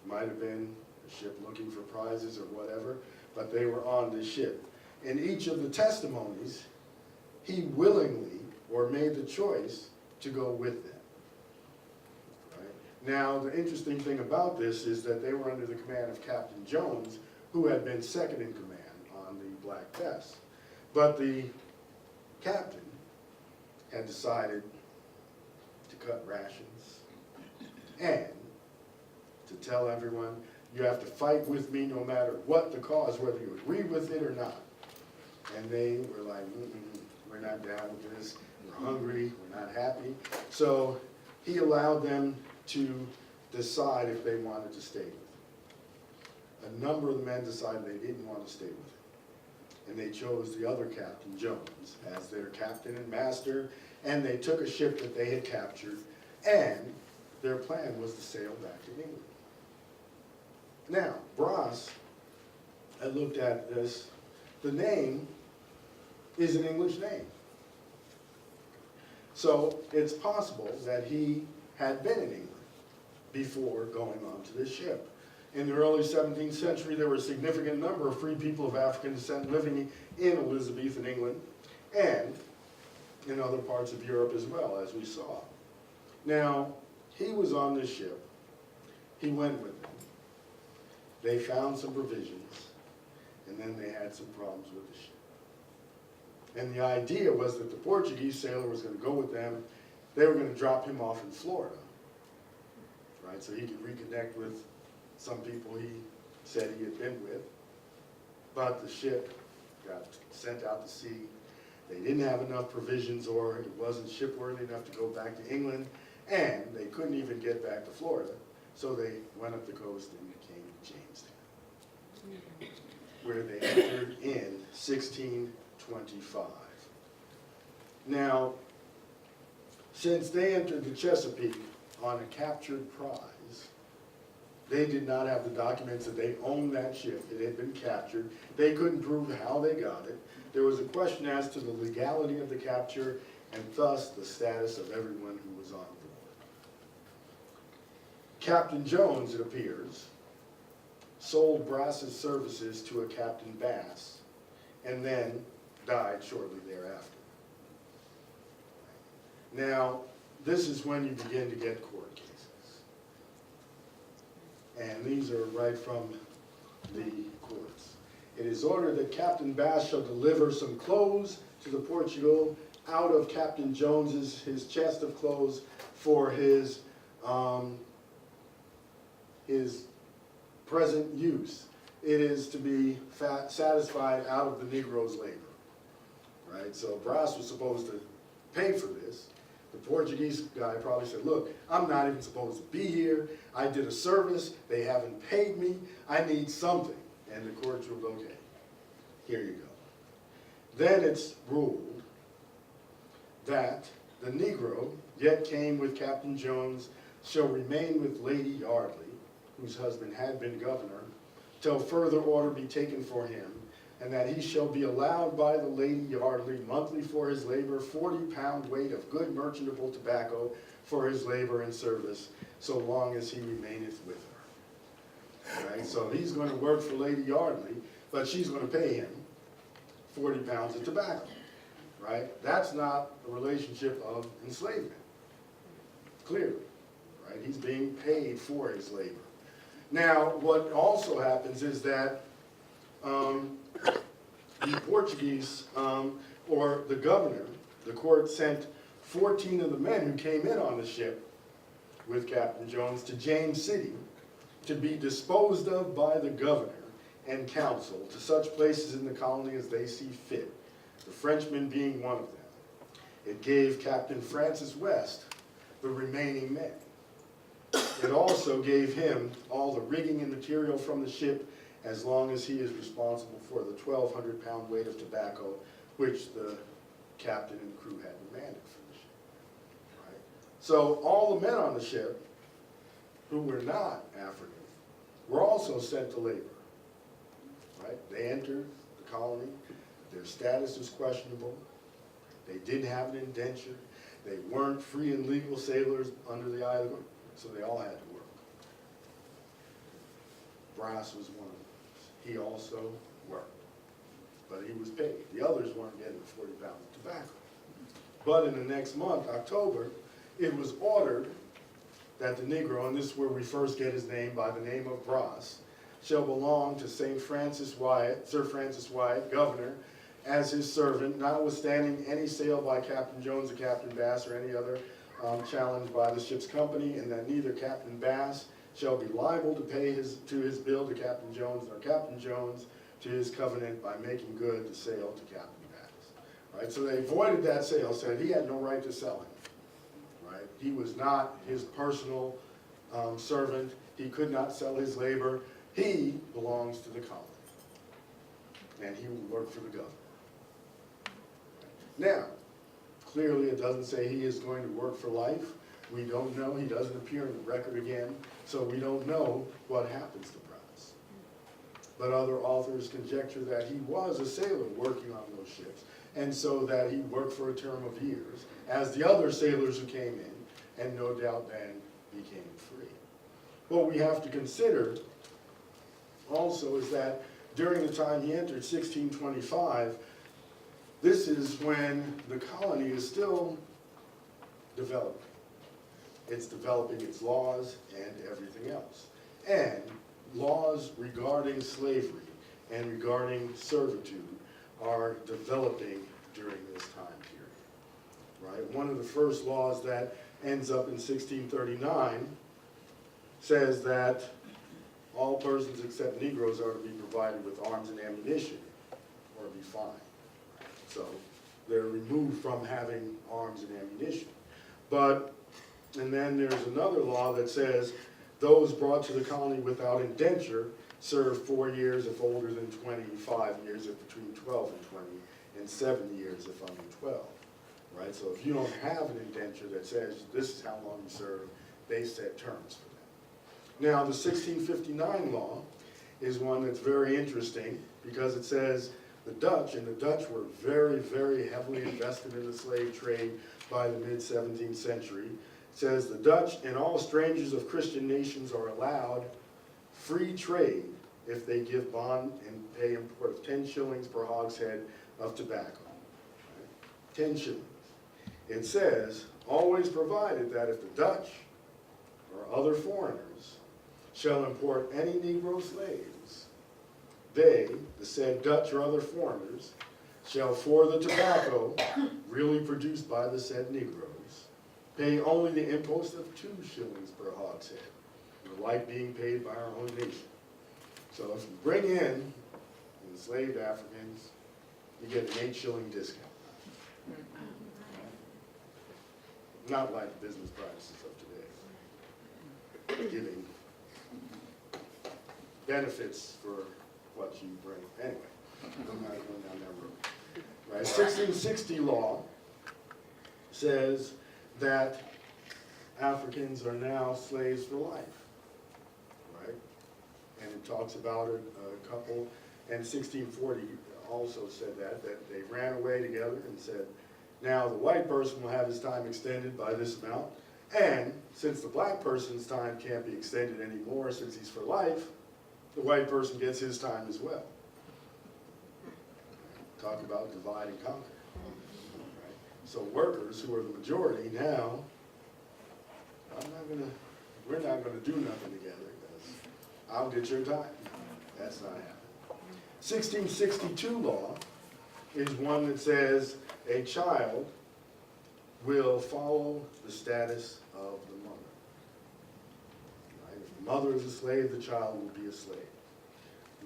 Speaker 1: Might have been a ship looking for prizes or whatever, but they were on this ship. In each of the testimonies, he willingly or made the choice to go with them. Right? Now, the interesting thing about this is that they were under the command of Captain Jones, who had been second in command on the Black Bess. But the captain had decided to cut rations and to tell everyone, you have to fight with me no matter what the cause, whether you agree with it or not. And they were like, we're not down with this, we're hungry, we're not happy. So he allowed them to decide if they wanted to stay with him. A number of the men decided they didn't want to stay with him. And they chose the other Captain Jones as their captain and master, and they took a ship that they had captured, and their plan was to sail back to England. Now, Bras, I looked at this, the name is an English name. So it's possible that he had been in England before going onto this ship. In the early 17th century, there were a significant number of free people of African descent living in Elizabethan England and in other parts of Europe as well, as we saw. Now, he was on this ship. He went with them. They found some provisions, and then they had some problems with the ship. And the idea was that the Portuguese sailor was going to go with them. They were going to drop him off in Florida, right, so he could reconnect with some people he said he had been with, but the ship got sent out to sea. They didn't have enough provisions, or it wasn't shipworthy enough to go back to England, and they couldn't even get back to Florida, so they went up the coast and came to Jamestown, where they entered in 1625. Now, since they entered the Chesapeake on a captured prize, they did not have the documents that they owned that ship. It had been captured. They couldn't prove how they got it. There was a question as to the legality of the capture and thus the status of everyone who was on board. Captain Jones, it appears, sold Brass's services to a Captain Bass and then died shortly thereafter. Now, this is when you begin to get court cases. And these are right from the courts. It is ordered that Captain Bass shall deliver some clothes to the Portugal out of Captain Jones's his chest of clothes for his present use. It is to be satisfied out of the Negro's labor, right? So Brass was supposed to pay for this. The Portuguese guy probably said, look, I'm not even supposed to be here. I did a service. They haven't paid me. I need something. And the court ruled, okay, here you go. Then it's ruled that the Negro, yet came with Captain Jones, shall remain with Lady Yardley, whose husband had been governor, till further order be taken for him, and that he shall be allowed by the Lady Yardley monthly for his labor 40-pound weight of good merchantable tobacco for his labor and service, so long as he remaineth with her. Right? So he's going to work for Lady Yardley, but she's going to pay him 40 pounds of tobacco. Right? That's not a relationship of enslavement, clearly. Right? He's being paid for his labor. Now, what also happens is that the Portuguese, or the governor, the court sent 14 of the men who came in on the ship with Captain Jones to James City to be disposed of by the governor and council to such places in the colony as they see fit, the Frenchman being one of them. It gave Captain Francis West the remaining men. It also gave him all the rigging and material from the ship, as long as he is responsible for the 1,200-pound weight of tobacco, which the captain and crew had demanded from the ship. Right? So all the men on the ship who were not African were also sent to labor. Right? They entered the colony. Their status was questionable. They didn't have an indenture. They weren't free and legal sailors under the island, so they all had to work. Brass was one of them. He also worked, but he was paid. The others weren't getting the 40 pounds of tobacco. But in the next month, October, it was ordered that the Negro, and this is where we first get his name, by the name of Brass, shall belong to Sir Francis Wyatt, governor, as his servant, notwithstanding any sale by Captain Jones or Captain Bass or any other challenged by the ship's company, and that neither Captain Bass shall be liable to pay his bill to Captain Jones, nor Captain Jones to his covenant by making good the sale to Captain Bass. Right? So they voided that sale, said he had no right to sell him. Right? He was not his personal servant. He could not sell his labor. He belongs to the colony, and he will work for the governor. Now, clearly it doesn't say he is going to work for life. We don't know. He doesn't appear in the record again, so we don't know what happens to Brass. But other authors conjecture that he was a sailor working on those ships, and so that he worked for a term of years, as the other sailors who came in, and no doubt then became free. What we have to consider also is that during the time he entered, 1625, this is when the colony is still developing. It's developing its laws and everything else. And laws regarding slavery and regarding servitude are developing during this time period. Right? One of the first laws that ends up in 1639 says that all persons except Negroes are to be provided with arms and ammunition or be fined. So they're removed from having arms and ammunition. And then there's another law that says those brought to the colony without indenture serve 4 years if older than 25 years if between 12 and 20, and 7 years if under 12, right? So if you don't have an indenture that says this is how long you serve, they set terms for that. Now, the 1659 law is one that's very interesting because it says the Dutch were very, very heavily invested in the slave trade by the mid-17th century. It says the Dutch and all strangers of Christian nations are allowed free trade if they give bond and pay import of 10 shillings per hogshead of tobacco. Right? 10 shillings. It says, always provided that if the Dutch or other foreigners shall import any Negro slaves, they, the said Dutch or other foreigners, shall for the tobacco really produced by the said Negroes pay only the impost of 2 shillings per hogshead, the like being paid by our own nation. So if you bring in enslaved Africans, you get an 8-shilling discount. Not like business practices of today, giving benefits for what you bring. Anyway, I'm not going down that road. Right? 1660 law says that Africans are now slaves for life. Right? And it talks about a couple, and 1640 also said that they ran away together and said, now the white person will have his time extended by this amount, and since the black person's time can't be extended anymore since he's for life, the white person gets his time as well. Talk about divide and conquer. Right? So workers, who are the majority now, we're not gonna do nothing together because I'll get your time. That's not happening. 1662 law is one that says a child will follow the status of the mother. Right? If the mother is a slave, the child will be a slave.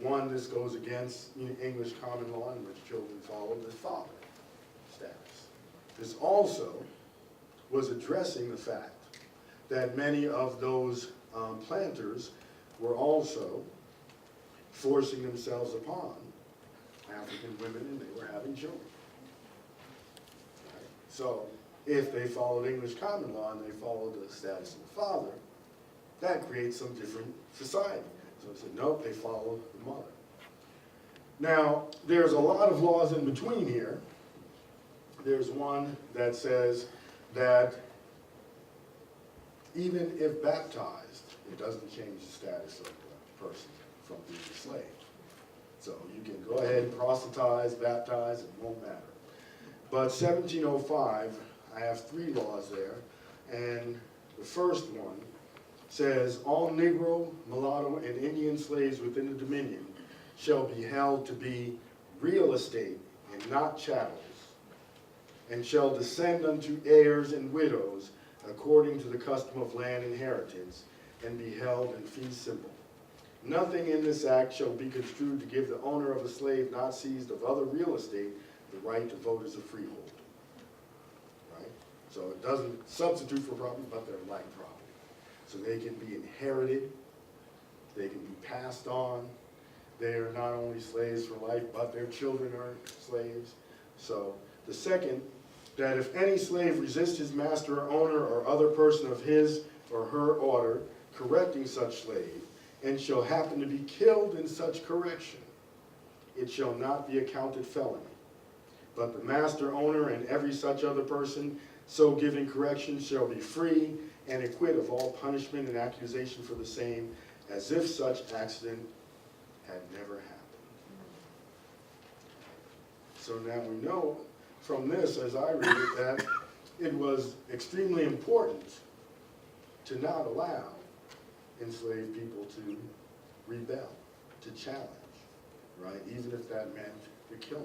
Speaker 1: One, this goes against English common law in which children follow the father status. This also was addressing the fact that many of those planters were also forcing themselves upon African women, and they were having children. Right? So if they followed English common law and they followed the status of the father, that creates some different society. So I said, nope, they follow the mother. Now, there's a lot of laws in between here. There's one that says that even if baptized, it doesn't change the status of the person from being a slave. So you can go ahead and proselytize, baptize, it won't matter. But 1705, I have 3 laws there, and the first one says, all Negro, mulatto, and Indian slaves within the Dominion shall be held to be real estate and not chattels, and shall descend unto heirs and widows according to the custom of land inheritance, and be held in fee simple. Nothing in this act shall be construed to give the owner of a slave not seized of other real estate the right to vote as a freehold. Right? So it doesn't substitute for property, but they're like property. So they can be inherited, they can be passed on. They are not only slaves for life, but their children are slaves. So the second, that if any slave resist his master or owner or other person of his or her order, correcting such slave, and shall happen to be killed in such correction, it shall not be accounted felony. But the master, owner, and every such other person so giving correction shall be free and acquit of all punishment and accusation for the same, as if such accident had never happened. So now we know from this, as I read it, that it was extremely important to not allow enslaved people to rebel, to challenge, right? Even if that meant the killing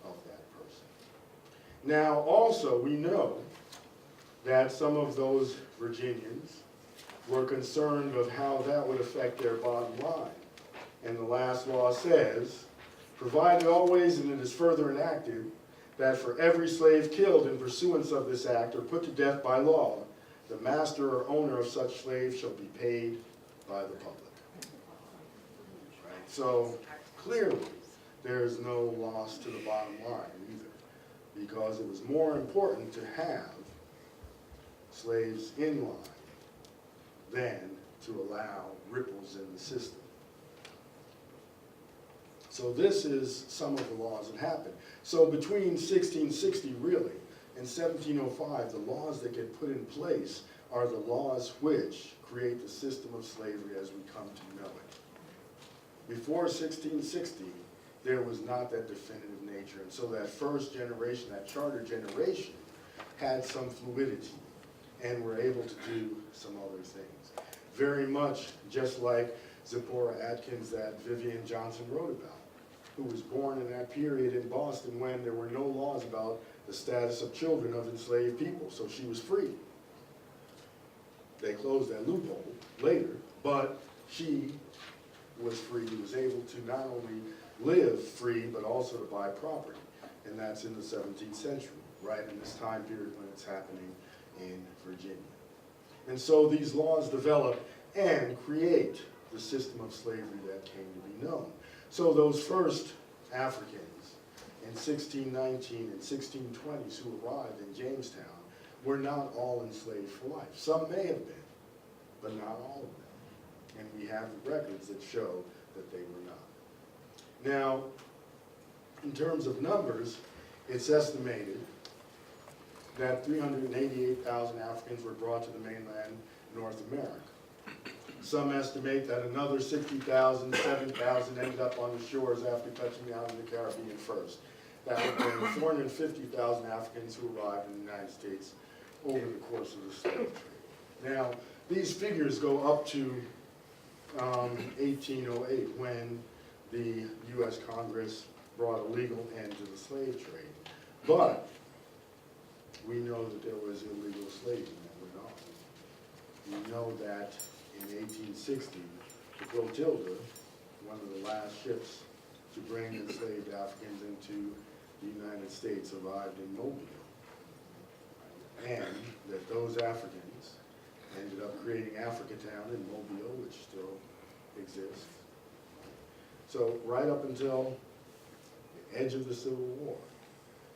Speaker 1: of that person. Now, also, we know that some of those Virginians were concerned of how that would affect their bottom line. And the last law says, provided always, and it is further enacted, that for every slave killed in pursuance of this act or put to death by law, the master or owner of such slave shall be paid by the public. Right? So clearly, there is no loss to the bottom line either, because it was more important to have slaves in line than to allow ripples in the system. So this is some of the laws that happened. So between 1660 really and 1705, the laws that get put in place are the laws which create the system of slavery as we come to know it. Before 1660, there was not that definitive nature, and so that first generation, that charter generation, had some fluidity and were able to do some other things. Very much just like Zipporah Atkins that Vivian Johnson wrote about, who was born in that period in Boston when there were no laws about the status of children of enslaved people, so she was free. They closed that loophole later, but she was free, was able to not only live free, but also to buy property, and that's in the 17th century, right in this time period when it's happening in Virginia. And so these laws develop and create the system of slavery that came to be known. So those first Africans in 1619 and 1620s who arrived in Jamestown were not all enslaved for life. Some may have been, but not all of them. And we have the records that show that they were not. Now, in terms of numbers, it's estimated that 388,000 Africans were brought to the mainland North America. Some estimate that another 60,000, 70,000 ended up on the shores after touching down in the Caribbean first. That would bring 450,000 Africans who arrived in the United States over the course of the slave trade. Now, these figures go up to 1808 when the U.S. Congress brought a legal end to the slave trade. But we know that there was illegal slavery that went on. We know that in 1860, the Clotilda, one of the last ships to bring enslaved Africans into the United States, arrived in Mobile. And that those Africans ended up creating Africatown in Mobile, which still exists. So right up until the edge of the Civil War,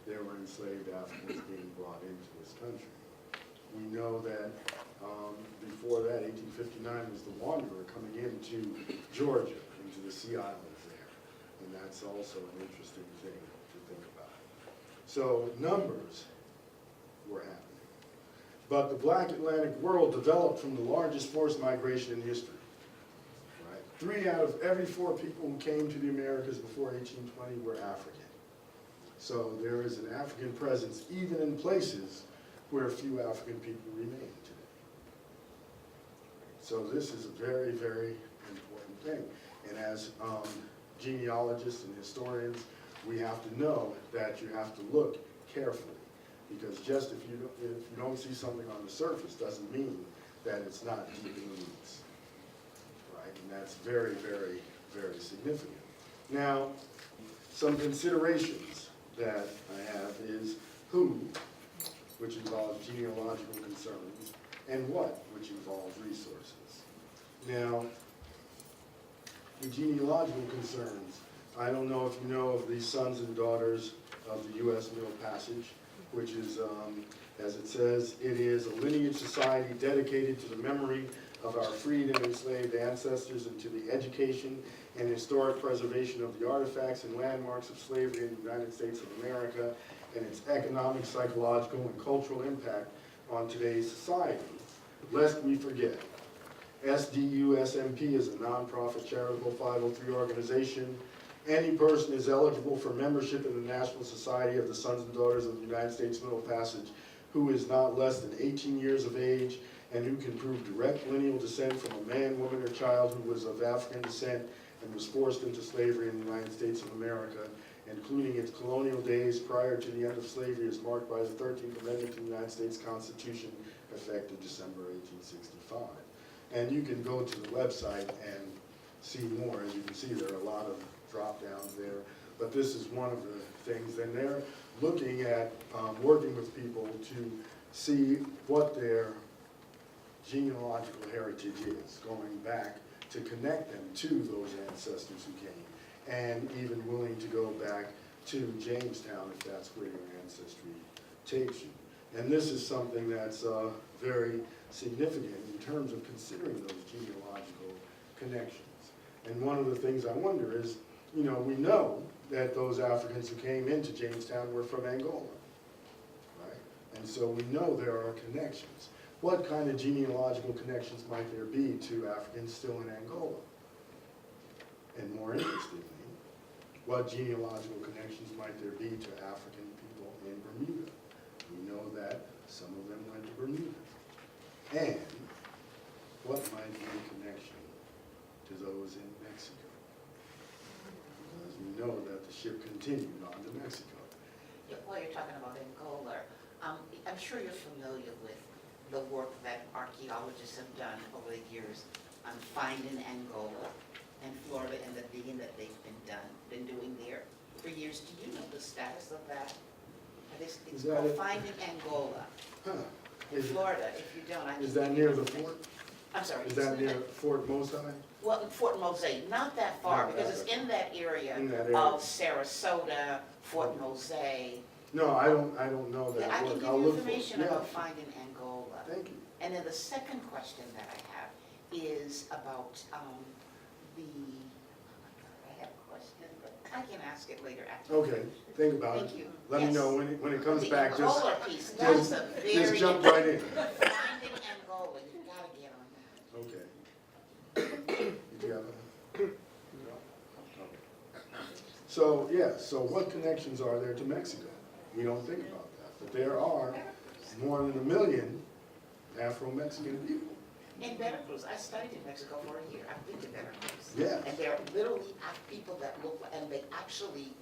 Speaker 1: there were enslaved Africans being brought into this country. We know that before that, 1859 was the Wanderer coming into Georgia, into the Sea Islands there. And that's also an interesting thing to think about. So numbers were happening. But the Black Atlantic world developed from the largest forced migration in history. Right? 3 out of every 4 people who came to the Americas before 1820 were African. So there is an African presence even in places where few African people remain today. So this is a very, very important thing. And as genealogists and historians, we have to know that you have to look carefully. Because just if you don't see something on the surface doesn't mean that it's not deep in the roots. Right? And that's very, very, very significant. Now, some considerations that I have is who, which involves genealogical concerns, and what, which involves resources. Now, the genealogical concerns, I don't know if you know of the sons and daughters of the U.S. Middle Passage, which is, as it says, it is a lineage society dedicated to the memory of our freed and enslaved ancestors and to the education and historic preservation of the artifacts and landmarks of slavery in the United States of America and its economic, psychological, and cultural impact on today's society. Lest we forget, SDUSMP is a nonprofit charitable 503 organization. Any person is eligible for membership in the National Society of the Sons and Daughters of the United States Middle Passage who is not less than 18 years of age and who can prove direct lineal descent from a man, woman, or child who was of African descent and was forced into slavery in the United States of America, including its colonial days prior to the end of slavery as marked by the 13th Amendment to the United States Constitution, effective December 1865. And you can go to the website and see more. As you can see, there are a lot of drop-downs there. But this is one of the things. And they're looking at working with people to see what their genealogical heritage is, going back to connect them to those ancestors who came, and even willing to go back to Jamestown if that's where your ancestry takes you. And this is something that's very significant in terms of considering those genealogical connections. And one of the things I wonder is, you know, we know that those Africans who came into Jamestown were from Angola, right? And so we know there are connections. What kind of genealogical connections might there be to Africans still in Angola? And more interestingly, what genealogical connections might there be to African people in Bermuda? We know that some of them went to Bermuda. And what might be a connection to those in Mexico? Because we know that the ship continued on to Mexico.
Speaker 5: Yeah, while you're talking about Angola, I'm sure you're familiar with the work that archaeologists have done over the years on finding Angola and Florida and the digging that they've been doing there for years. Do you know the status of that? It's called Finding Angola in Florida. If you don't, I can.
Speaker 1: Is that near the fort?
Speaker 5: I'm sorry.
Speaker 1: Is that near Fort Mose?
Speaker 5: Well, Fort Mose, not that far,
Speaker 1: Not
Speaker 5: because
Speaker 1: that
Speaker 5: it's in that area
Speaker 1: In that area.
Speaker 5: of Sarasota, Fort Mose.
Speaker 1: No, I don't know
Speaker 5: Yeah,
Speaker 1: that
Speaker 5: I can
Speaker 1: work.
Speaker 5: give
Speaker 1: I'll
Speaker 5: you
Speaker 1: look for it.
Speaker 5: information
Speaker 1: Yeah,
Speaker 5: about finding Angola.
Speaker 1: thank you.
Speaker 5: And then the second question that I have is about the, I have a question, but I can ask it later after.
Speaker 1: Okay, think about it.
Speaker 5: Thank you.
Speaker 1: Let me
Speaker 5: Yes.
Speaker 1: know when it comes back.
Speaker 5: The Angola piece, that's
Speaker 1: just,
Speaker 5: a very.
Speaker 1: just jump right in.
Speaker 5: Finding Angola, you gotta get on that.
Speaker 1: Okay. Did you have a? So, yeah, so what connections are there to Mexico? We don't think about that, but there are more than 1 million Afro-Mexican people.
Speaker 5: In Veracruz, I studied in Mexico for a year. I've been to Veracruz.
Speaker 1: Yeah.
Speaker 5: And there are literally people that look, and they actually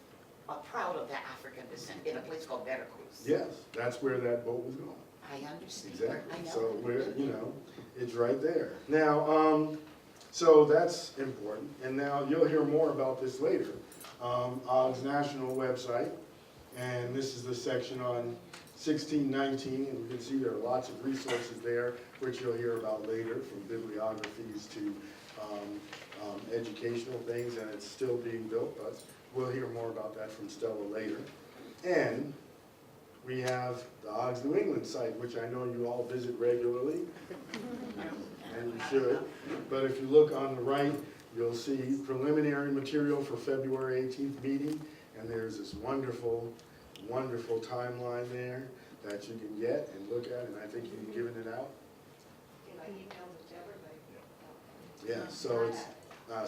Speaker 5: are proud of their African descent in a place called Veracruz.
Speaker 1: Yes, that's where that boat was going.
Speaker 5: I understand.
Speaker 1: Exactly.
Speaker 5: I know.
Speaker 1: So we're, you know, it's right there. Now, so that's important. And now you'll hear more about this later. OG's national website, and this is the section on 1619, and you can see there are lots of resources there, which you'll hear about later, from bibliographies to educational things, and it's still being built, but we'll hear more about that from Stella later. And we have the OG's New England site, which I know you all visit regularly, and you should. But if you look on the right, you'll see preliminary material for February 18th meeting, and there's this wonderful, wonderful timeline there that you can get and look at, and I think you've given it out.
Speaker 5: Did I email it to everybody?
Speaker 1: Yeah, so it's,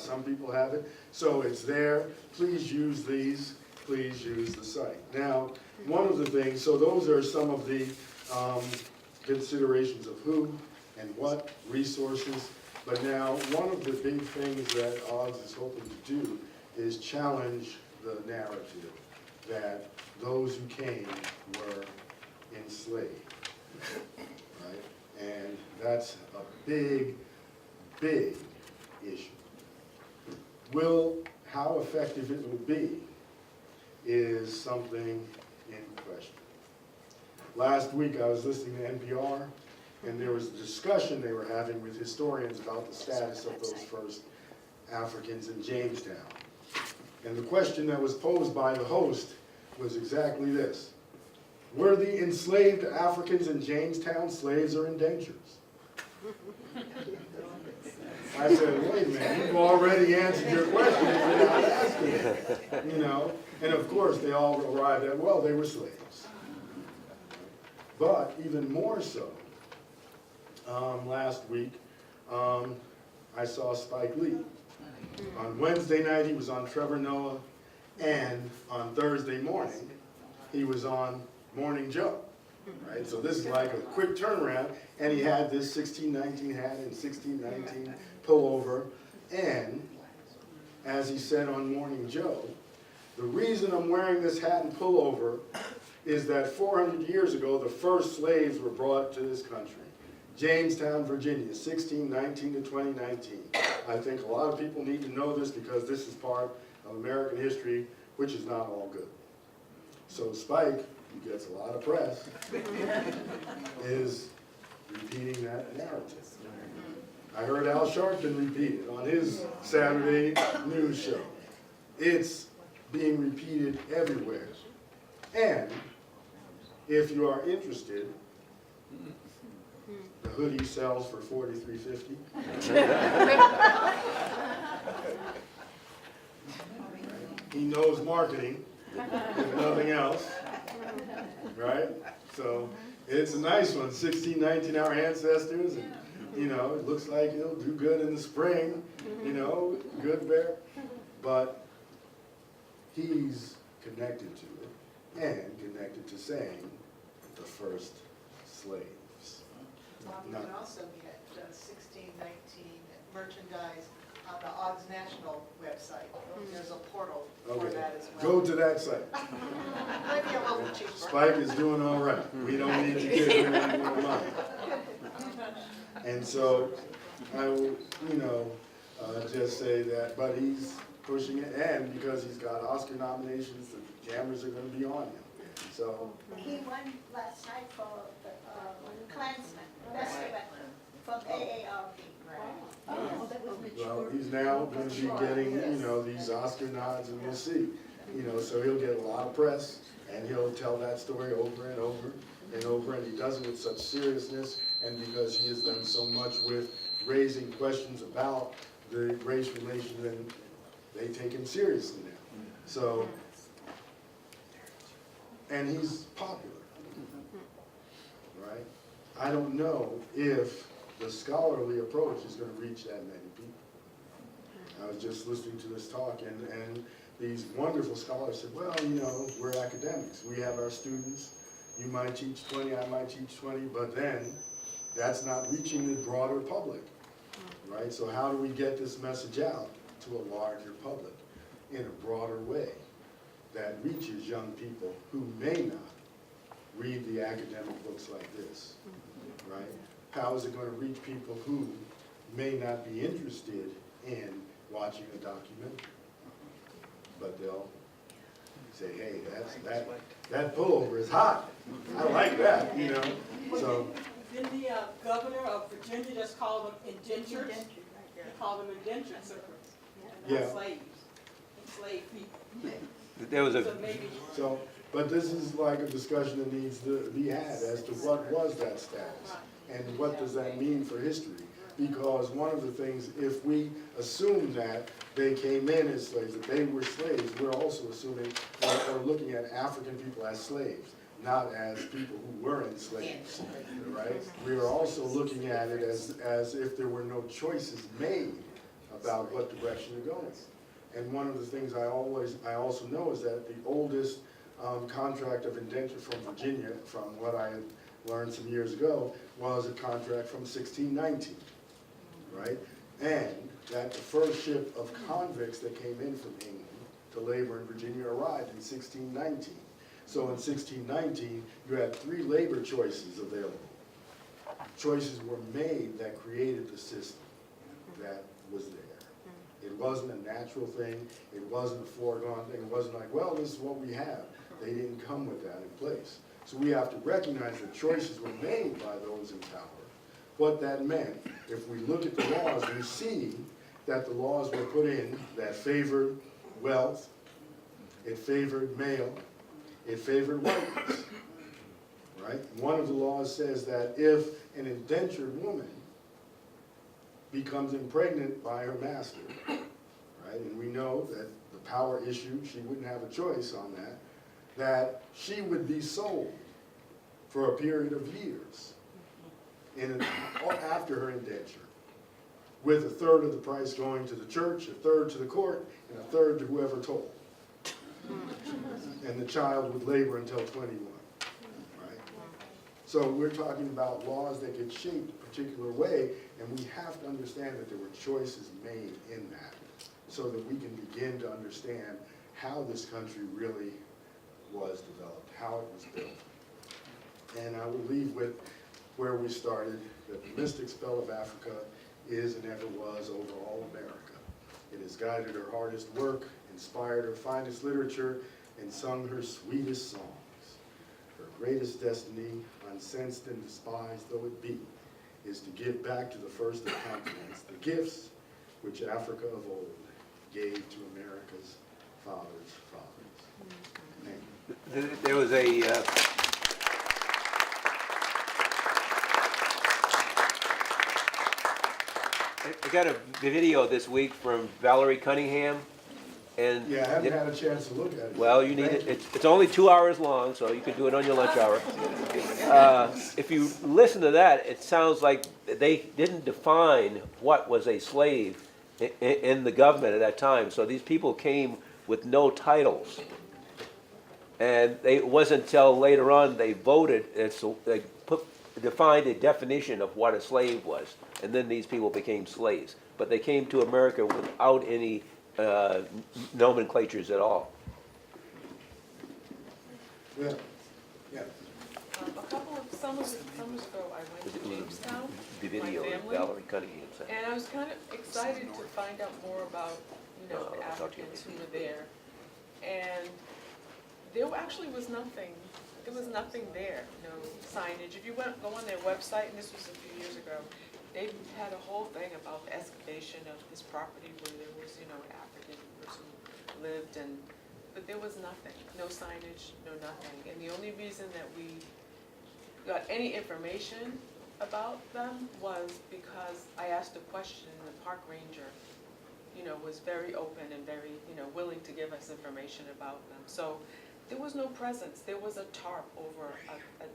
Speaker 1: some people have it. So it's there. Please use these. Please use the site. Now, one of the things, so those are some of the considerations of who and what resources. But now, one of the big things that OGS is hoping to do is challenge the narrative that those who came were enslaved, right? And that's a big, big issue. How effective it will be is something in question. Last week I was listening to NPR, and there was a discussion they were having with historians about the status of those first Africans in Jamestown. And the question that was posed by the host was exactly this: were the enslaved Africans in Jamestown slaves or indentures? I said, wait a minute, you've already answered your question without asking it, you know? And of course, they all arrived at, well, they were slaves. But even more so, last week, I saw Spike Lee. On Wednesday night, he was on Trevor Noah, and on Thursday morning, he was on Morning Joe. Right? So this is like a quick turnaround, and he had this 1619 hat and 1619 pullover, and as he said on Morning Joe, the reason I'm wearing this hat and pullover is that 400 years ago, the first slaves were brought to this country. Jamestown, Virginia, 1619 to 2019. I think a lot of people need to know this because this is part of American history, which is not all good. So Spike, who gets a lot of press, is repeating that narrative. I heard Al Sharpton repeat it on his Saturday news show. It's being repeated everywhere. And if you are interested, the hoodie sells for $43.50. He knows marketing, if nothing else, right? So it's a nice one, 1619 Our Ancestors, and you know, it looks like it'll do good in the spring, you know, good bear. But he's connected to it and connected to saying the first slaves.
Speaker 6: You can also get 1619 merchandise on the Odds National website. There's a portal for
Speaker 1: Okay,
Speaker 6: that as well.
Speaker 1: go to that site.
Speaker 6: Maybe a little cheaper.
Speaker 1: Spike is doing all right. We don't need to give him any more money. And so I will, you know, just say that, but he's pushing it, and because he's got Oscar nominations, the cameras are going to be on him. So
Speaker 7: He won last night for the Klansman Festival from AARP.
Speaker 1: well, he's now going to be getting, you know, these Oscar nods, and we'll see. You know, so he'll get a lot of press, and he'll tell that story over and over and over, and he does it with such seriousness, and because he has done so much with raising questions about the race relation, and they take him seriously now. So, and he's popular, right? I don't know if the scholarly approach is going to reach that many people. I was just listening to this talk, and these wonderful scholars said, well, you know, we're academics. We have our students. You might teach 20, I might teach 20, but then that's not reaching the broader public, right? So how do we get this message out to a larger public in a broader way that reaches young people who may not read the academic books like this, right? How is it going to reach people who may not be interested in watching a documentary, but they'll say, hey, that pullover is hot. I like that, you know. So
Speaker 8: Didn't the governor of Virginia just call them indentures? He called them indentured servants,
Speaker 1: Yeah.
Speaker 8: not slaves, enslaved people.
Speaker 3: There was a,
Speaker 8: So maybe,
Speaker 1: So, but this is like a discussion that needs to be had as to what was that status and what does that mean for history? Because one of the things, if we assume that they came in as slaves, that they were slaves, we're also assuming or looking at African people as slaves, not as people who were enslaved, right? We are also looking at it as if there were no choices made about what direction to go in. And one of the things I also know is that the oldest contract of indenture from Virginia, from what I had learned some years ago, was a contract from 1619, right? And that the first ship of convicts that came in from England to labor in Virginia arrived in 1619. So in 1619, you had 3 labor choices available. Choices were made that created the system that was there. It wasn't a natural thing. It wasn't a foregone thing. It wasn't like, well, this is what we have. They didn't come with that in place. So we have to recognize that choices were made by those in power. What that meant, if we look at the laws, we see that the laws were put in that favored wealth, it favored male, it favored whiteness, right? One of the laws says that if an indentured woman becomes impregnant by her master, right? And we know that the power issue, she wouldn't have a choice on that, that she would be sold for a period of years after her indenture, with 1/3 of the price going to the church, 1/3 to the court, and 1/3 to whoever told. And the child would labor until 21, right? So we're talking about laws that get shaped a particular way, and we have to understand that there were choices made in that, so that we can begin to understand how this country really was developed, how it was built. And I will leave with where we started, that the mystic spell of Africa is and ever was over all America. It has guided her hardest work, inspired her finest literature, and sung her sweetest songs. Her greatest destiny, unsensed and despised though it be, is to give back to the first of continents the gifts which Africa of old gave to America's fathers' fathers. Thank you.
Speaker 9: There was a I got a video this week from Valerie Cunningham, and
Speaker 1: Yeah, I haven't had a chance to look at it.
Speaker 9: well, you need
Speaker 1: Thank
Speaker 9: it. It's only 2 hours long, so you can do it on your lunch hour. If you listen to that, it sounds like they didn't define what was a slave in the government at that time. So these people came with no titles, and it wasn't until later on they voted, and so they defined a definition of what a slave was, and then these people became slaves. But they came to America without any nomenclatures at all.
Speaker 1: Yeah, yeah.
Speaker 10: A couple of summers ago, I went to Jamestown
Speaker 9: The
Speaker 10: with my
Speaker 9: video of
Speaker 10: family,
Speaker 9: Valerie Cunningham said.
Speaker 10: and I was kind of excited to find out more about, the
Speaker 9: I'll talk to you
Speaker 10: Africans who were there. And there actually was nothing, there, no signage. If you go on their website, and this was a few years ago, they had a whole thing about the excavation of this property where there was, an African person who lived, but there was nothing, no signage, no nothing. And the only reason that we got any information about them was because I asked a question, and the park ranger, was very open and very, willing to give us information about them. So there was no presence. There was a tarp over a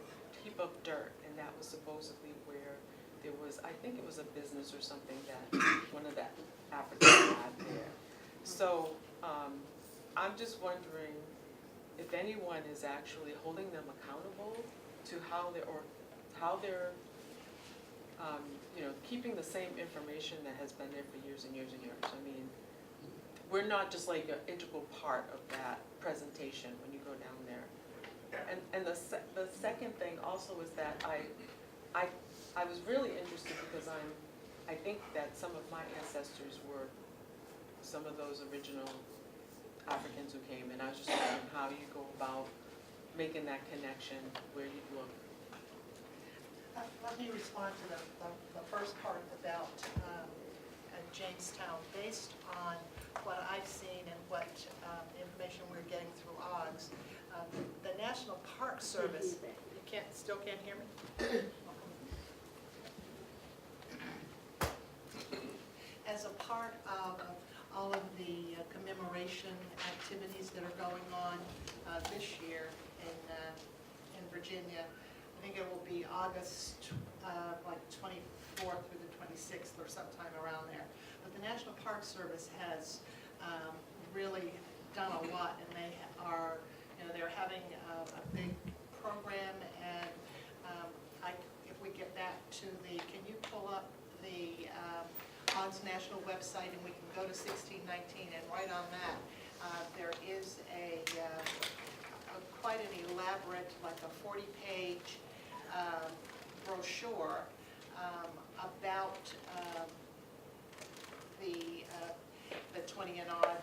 Speaker 10: heap of dirt, and that was supposedly where there was, I think it was a business or something that one of the Africans had there. So I'm just wondering if anyone is actually holding them accountable to how they're keeping the same information that has been there for years and years and years. I mean, we're not just like an integral part of that presentation when you go down there. And the second thing also is that I was really interested because I think that some of my ancestors were some of those original Africans who came, and I was just wondering how you go about making that connection, where you look.
Speaker 6: Let me respond to the first part about Jamestown. Based on what I've seen and what information we're getting through OGS, the National Park Service, you still can't hear me? As a part of all of the commemoration activities that are going on this year in Virginia, I think it will be August 24th through the 26th or sometime around there. But the National Park Service has really done a lot, and they are, they're having a big program. And if we get back to can you pull up the OGS National website, and we can go to 1619, and right on that, there is quite an elaborate, like a 40-page brochure about the 20 and odd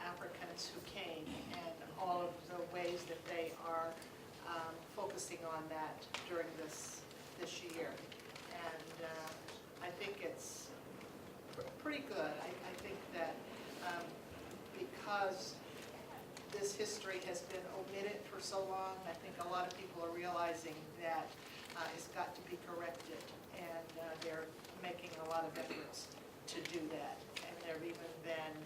Speaker 6: Africans who came, and all of the ways that they are focusing on that during this year. And I think it's pretty good. I think that because this history has been omitted for so long, I think a lot of people are realizing that it's got to be corrected, and they're making a lot of efforts to do that. And there have even been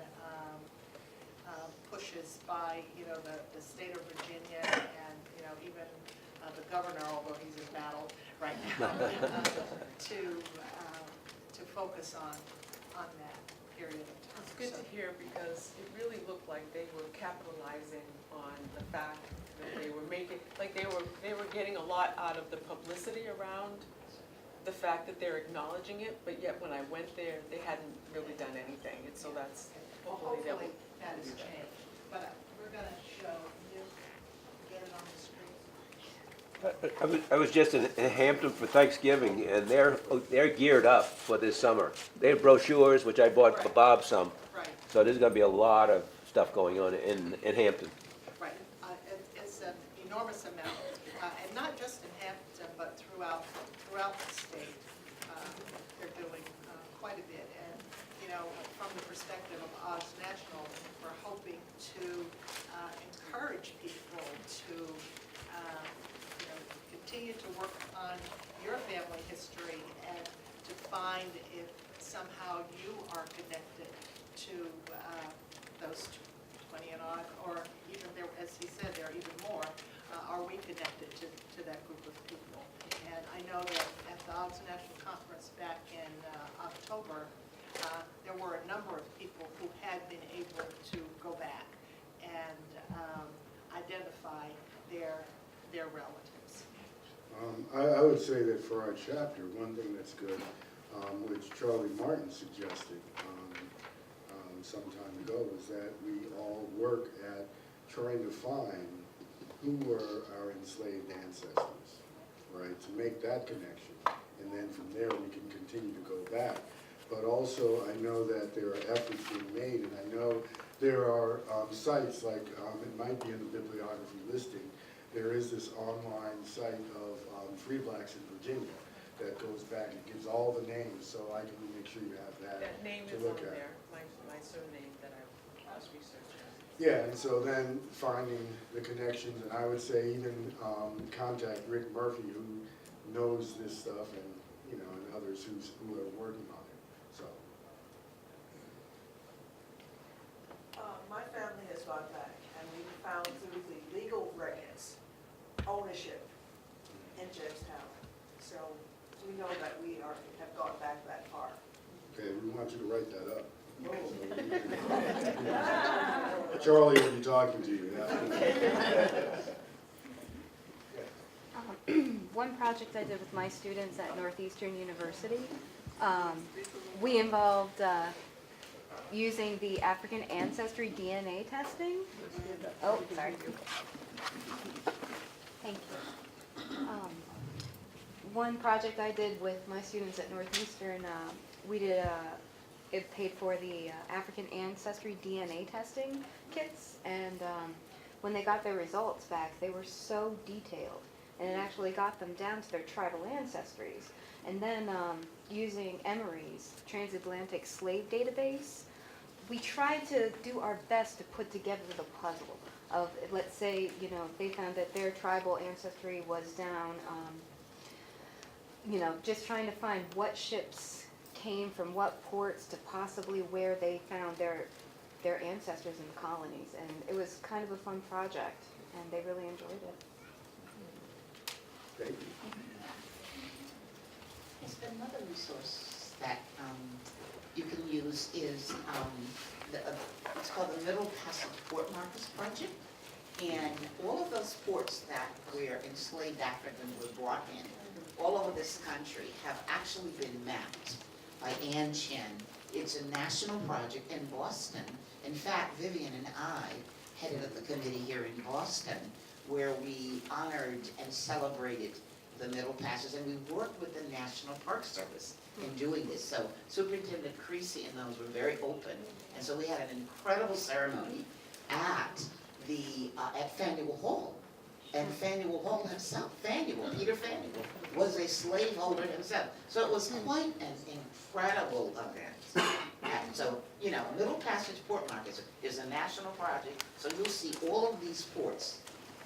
Speaker 6: pushes by, the state of Virginia, and, even the governor, although he's in battle right now, to focus on that period of time.
Speaker 10: It's good to hear, because it really looked like they were capitalizing on the fact that they were making, like they were getting a lot out of the publicity around the fact that they're acknowledging it, but yet when I went there, they hadn't really done anything, and so that's hopefully that will.
Speaker 6: That has changed. But we're going to show you, get it on the screen.
Speaker 9: I was just in Hampton for Thanksgiving, and they're geared up for this summer. They have brochures, which I bought for Bob some,
Speaker 6: Right,
Speaker 9: so there's gonna be a lot of stuff going on in Hampton.
Speaker 6: right. It's an enormous amount, and not just in Hampton, but throughout the state. They're doing quite a bit. And, you know, from the perspective of Oz National, we're hoping to encourage people to, you know, continue to work on your family history and to find if somehow you are connected to those 20 and odd, or even there, as he said, there are even more. Are we connected to that group of people? And I know that at the Oz National Conference back in October, there were a number of people who had been able to go back and identify their relatives.
Speaker 1: I would say that for our chapter, one thing that's good, which Charlie Martin suggested some time ago, is that we all work at trying to find who were our enslaved ancestors, right? To make that connection, and then from there we can continue to go back. But also, I know that there are efforts being made, and I know there are sites like, it might be in the bibliography listing, there is this online site of Free Blacks in Virginia that goes back and gives all the names, so I can make sure you have that
Speaker 10: That name
Speaker 1: to
Speaker 10: is
Speaker 1: look
Speaker 10: on
Speaker 1: at.
Speaker 10: there, my surname that I was researching.
Speaker 1: Yeah, and so then finding the connections, and I would say even contact Rick Murphy, who knows this stuff, and you know, and others who are working on it. So.
Speaker 11: My family has gone back, and we found through the legal records ownership in Jamestown. So we know that we have gone back that far.
Speaker 1: Okay, we want you to write that up. Charlie will be talking to you.
Speaker 12: One project I did with my students at Northeastern University, we involved using the African ancestry DNA testing. Oh, sorry. Thank you. One project I did with my students at Northeastern, we did it paid for the African ancestry DNA testing kits, and when they got their results back, they were so detailed, and it actually got them down to their tribal ancestries. And then using Emory's transatlantic slave database, we tried to do our best to put together the puzzle of, let's say, you know, they found that their tribal ancestry was down, you know, just trying to find what ships came from what ports to possibly where they found their ancestors in the colonies. And it was kind of a fun project, and they really enjoyed it.
Speaker 1: Thank you.
Speaker 5: Yes, another resource that you can use is it's called the Middle Passage Port Markers Project. And all of those ports that where enslaved Africans were brought in all over this country have actually been mapped by Ann Chen. It's a national project in Boston. In fact, Vivian and I headed up the committee here in Boston, where we honored and celebrated the Middle Passage, and we worked with the National Park Service in doing this. So Superintendent Creasy and those were very open, and so we had an incredible ceremony at Faneuil Hall. And Faneuil Hall himself, Peter Faneuil, was a slaveholder himself. So it was quite an incredible event. And so, you know, Middle Passage Port Markets is a national project, so you'll see all of these ports,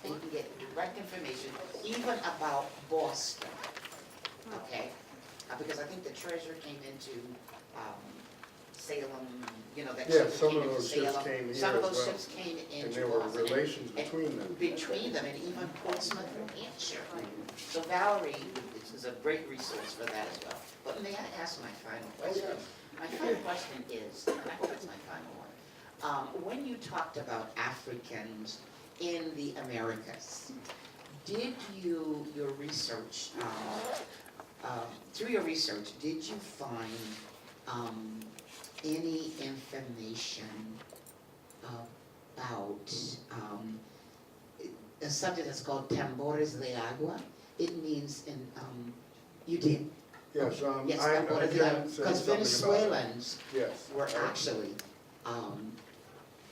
Speaker 5: and you can get direct information, even about Boston, okay? Because I think the treasurer came into Salem, you know, that
Speaker 1: Yeah,
Speaker 5: ship
Speaker 1: some
Speaker 5: came
Speaker 1: of
Speaker 5: into
Speaker 1: those ships
Speaker 5: Salem.
Speaker 1: came here
Speaker 5: Some of
Speaker 1: as
Speaker 5: those
Speaker 1: well.
Speaker 5: ships came into
Speaker 1: And there were
Speaker 5: Boston.
Speaker 1: relations between them.
Speaker 5: Between them, and even Portsmouth, New Hampshire. So Valerie is a great resource for that as well. But may I ask my final question? My final question is, and I hope it's my final one, when you talked about Africans in the Americas, did your research, through your research, did you find any information about a subject that's called Tambores de Agua. It means you did.
Speaker 1: Yes,
Speaker 5: Yes,
Speaker 1: I
Speaker 5: Tambores de
Speaker 1: can
Speaker 5: Agua.
Speaker 1: say
Speaker 5: Because
Speaker 1: something about it.
Speaker 5: Venezuelans
Speaker 1: Yes.
Speaker 5: were actually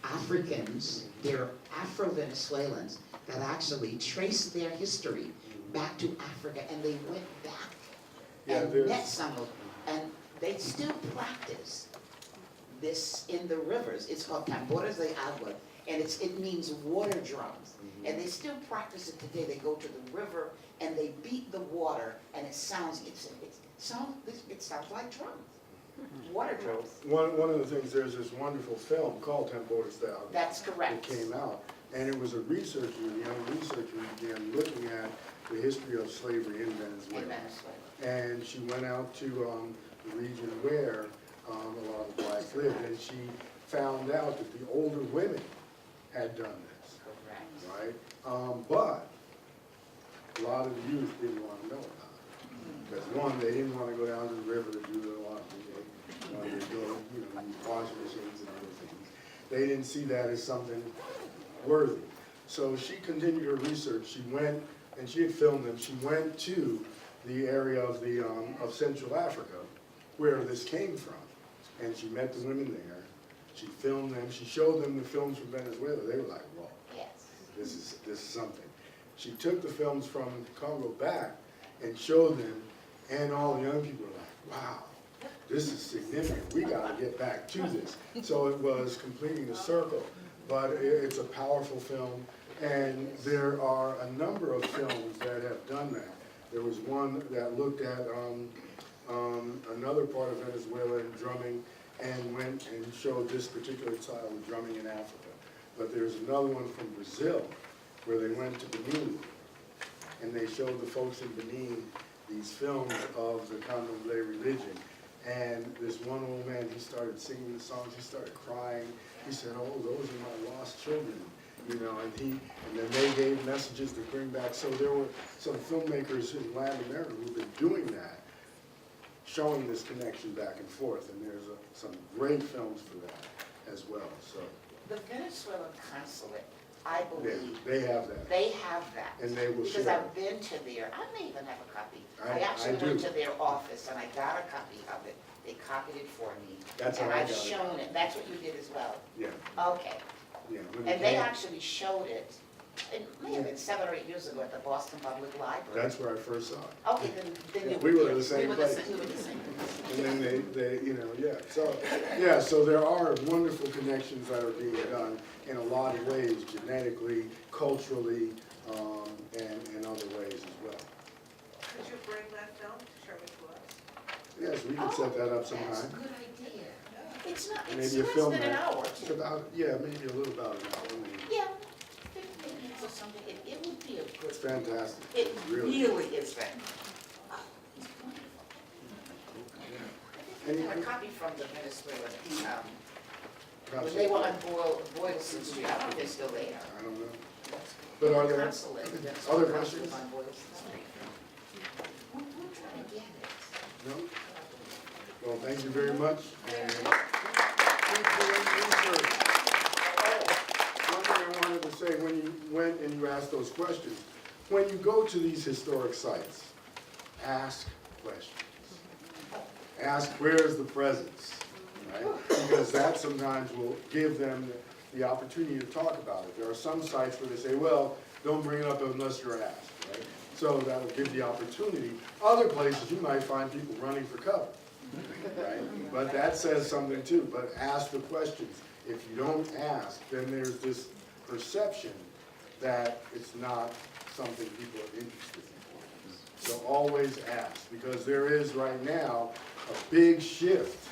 Speaker 5: Africans, they're Afro-Venezuelans that actually traced their history back to Africa, and they went back
Speaker 1: Yeah,
Speaker 5: and
Speaker 1: there's-
Speaker 5: met some of them, and they still practice this in the rivers. It's called Tambores de Agua, and it means water drums, and they still practice it today. They go to the river and they beat the water, and it sounds like drums, water drums.
Speaker 1: One of the things, there's this wonderful film called Tambores de Agua.
Speaker 5: That's correct.
Speaker 1: It came out, and it was a researcher, a young researcher, who began looking at the history of slavery in Venezuela.
Speaker 5: In Venezuela.
Speaker 1: And she went out to the region where a lot of blacks lived, and she found out that the older women had done this,
Speaker 5: Correct.
Speaker 1: right? But a lot of the youth didn't want to know about it. Because one, they didn't want to go down to the river to do their laundry. They wanted to go, use washing machines and other things. They didn't see that as something worthy. So she continued her research. She went, and she had filmed them, she went to the area of Central Africa where this came from. And she met the women there. She filmed them. She showed them the films from Venezuela. They were like, whoa,
Speaker 5: Yes.
Speaker 1: this is something. She took the films from Congo back and showed them, and all the young people were like, wow, this is significant. We got to get back to this. So it was completing the circle. But it's a powerful film, and there are a number of films that have done that. There was one that looked at another part of Venezuela and drumming, and went and showed this particular style of drumming in Africa. But there's another one from Brazil, where they went to Benin, and they showed the folks in Benin these films of the Candomblé religion. And this one old man, he started singing the songs, he started crying. He said, oh, those are my lost children, and then they gave messages to bring back. So there were some filmmakers in Latin America who've been doing that, showing this connection back and forth, and there's some great films for that as well, so.
Speaker 5: The Venezuelan consulate, I
Speaker 1: Yeah,
Speaker 5: believe,
Speaker 1: they have that,
Speaker 5: they have that.
Speaker 1: and they will
Speaker 5: Because
Speaker 1: share.
Speaker 5: I've been to their, I may even have a copy.
Speaker 1: I
Speaker 5: actually
Speaker 1: do.
Speaker 5: went to their office and I got a copy of it. They copied it for me.
Speaker 1: That's how
Speaker 5: And
Speaker 1: I
Speaker 5: I've
Speaker 1: got it.
Speaker 5: shown it. That's what you did as well.
Speaker 1: Yeah,
Speaker 5: Okay.
Speaker 1: yeah. when it
Speaker 5: And they
Speaker 1: came-
Speaker 5: actually showed it, it may have been 7 or 8 years ago at the Boston Public Library.
Speaker 1: That's where I first saw it.
Speaker 5: Okay, then you
Speaker 1: We
Speaker 5: were
Speaker 1: were
Speaker 5: there.
Speaker 1: the same
Speaker 5: We were
Speaker 1: place.
Speaker 5: we were the same place.
Speaker 1: And then they, so there are wonderful connections that are being done in a lot of ways, genetically, culturally, and other ways as well.
Speaker 11: Could you bring that film to show it to us?
Speaker 1: Yes, we can set that up
Speaker 5: That's a
Speaker 1: sometime.
Speaker 5: good idea. It's not, it's
Speaker 1: Maybe a
Speaker 5: less
Speaker 1: film
Speaker 5: than an
Speaker 1: night.
Speaker 5: hour.
Speaker 1: It's about, yeah, maybe a little about an hour.
Speaker 5: Yeah, 15 minutes or something. It would be a good.
Speaker 1: It's fantastic.
Speaker 5: It
Speaker 1: Really.
Speaker 5: really is fantastic. It's wonderful. I got a copy from the Venezuelan, when they were on Boylston Street. I don't know if they're still there.
Speaker 1: I don't know. But are there
Speaker 5: Consulate, the
Speaker 1: other
Speaker 5: Venezuelan
Speaker 1: questions?
Speaker 5: consulate on Boylston Street. We're trying to get it.
Speaker 1: No? Well, thank you very much. And keep doing research. One thing I wanted to say, when you went and you asked those questions, when you go to these historic sites, ask questions. Ask, where's the presence, right? Because that sometimes will give them the opportunity to talk about it. There are some sites where they say, well, don't bring it up unless you're asked, right? So that'll give the opportunity. Other places, you might find people running for cover, right? But that says something too, but ask the questions. If you don't ask, then there's this perception that it's not something people are interested in. So always ask, because there is right now a big shift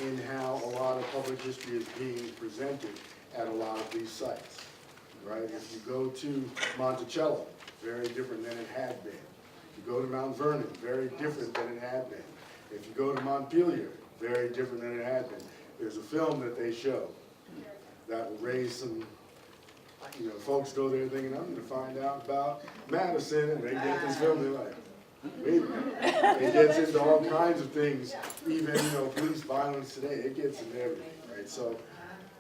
Speaker 1: in how a lot of public history is being presented at a lot of these sites, right? If you go to Monticello, very different than it had been. If you go to Mount Vernon, very different than it had been. If you go to Montpelier, very different than it had been. There's a film that they show that will raise some, folks go there thinking, I'm gonna find out about Madison, and they get this film, they're like, wait a minute. It gets into all kinds of things, even, police violence today, it gets into everything, right? So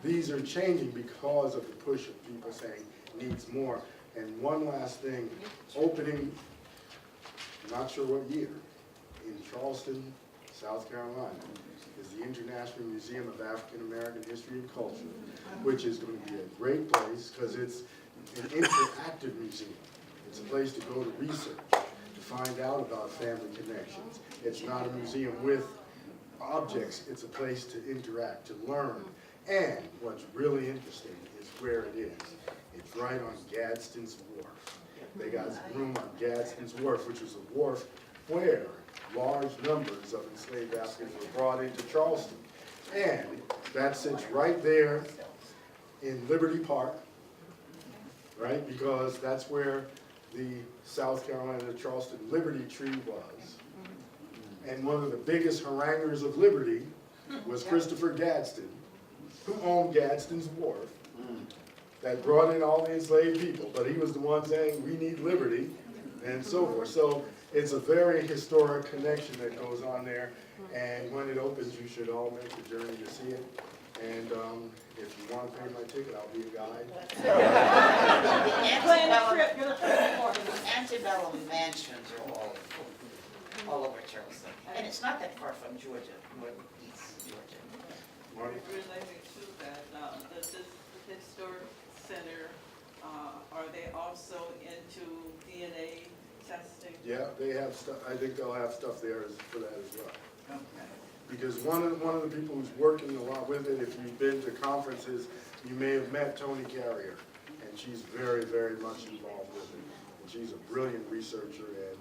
Speaker 1: these are changing because of the push of people saying needs more. And one last thing, opening, not sure what year, in Charleston, South Carolina, is the International Museum of African American History and Culture, which is going to be a great place because it's an interactive museum. It's a place to go to research, to find out about family connections. It's not a museum with objects, it's a place to interact, to learn. And what's really interesting is where it is. It's right on Gadsden's Wharf. They got room on Gadsden's Wharf, which is a wharf where large numbers of enslaved Africans were brought into Charleston. And that sits right there in Liberty Park, right? Because that's where the South Carolina Charleston Liberty Tree was. And one of the biggest haranguers of liberty was Christopher Gadsden, who owned Gadsden's Wharf, that brought in all the enslaved people. But he was the one saying, we need liberty, and so forth. So it's a very historic connection that goes on there. And when it opens, you should all make the journey to see it. And if you want to pay my ticket, I'll be a guide.
Speaker 8: Plan a trip, you're the trip party.
Speaker 5: Antebellum mansions are all over Charleston. And it's not that far from Georgia, northeast Georgia.
Speaker 1: Marty?
Speaker 13: Related to that, does this historic center, are they also into DNA testing?
Speaker 1: Yeah, they have stuff. I think they'll have stuff there for that as well.
Speaker 13: Okay.
Speaker 1: Because one of the people who's working a lot with it, if you've been to conferences, you may have met Toni Carrier, and she's very, very much involved with it. And she's a brilliant researcher in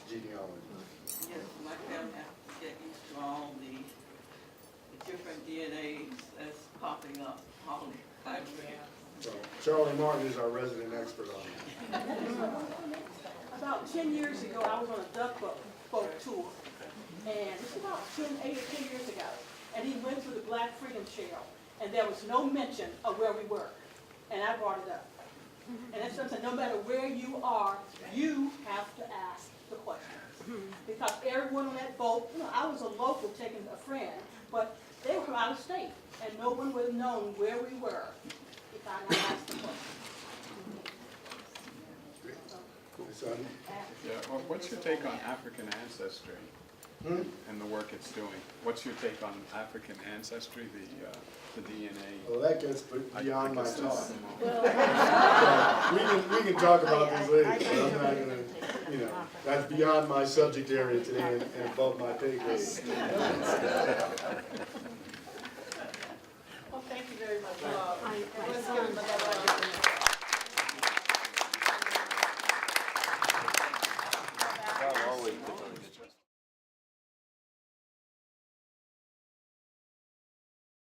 Speaker 1: genealogy.
Speaker 13: Yes, my family has to get used to all the different DNAs that's popping up all the time.
Speaker 1: So Charlie Martin is our resident expert on that.
Speaker 8: About 10 years ago, I was on a duck boat tour, and it's about 8 or 10 years ago, and he went through the Black Freedom Trail, and there was no mention of where we were, and I brought it up. And that's what I'm saying, no matter where you are, you have to ask the questions. Because everyone on that boat, you know, I was a local taking a friend, but they were from out of state, and no one would have known where we were if I not asked the question.
Speaker 1: Son?
Speaker 14: Yeah, well, what's your take on African ancestry and the work it's doing? What's your take on African ancestry, the DNA?
Speaker 1: Well, that gets beyond my
Speaker 14: guess
Speaker 1: talk.
Speaker 14: that's the
Speaker 1: So we can talk about this later, but I'm not gonna, you know, that's beyond my subject area today and above my pay grade.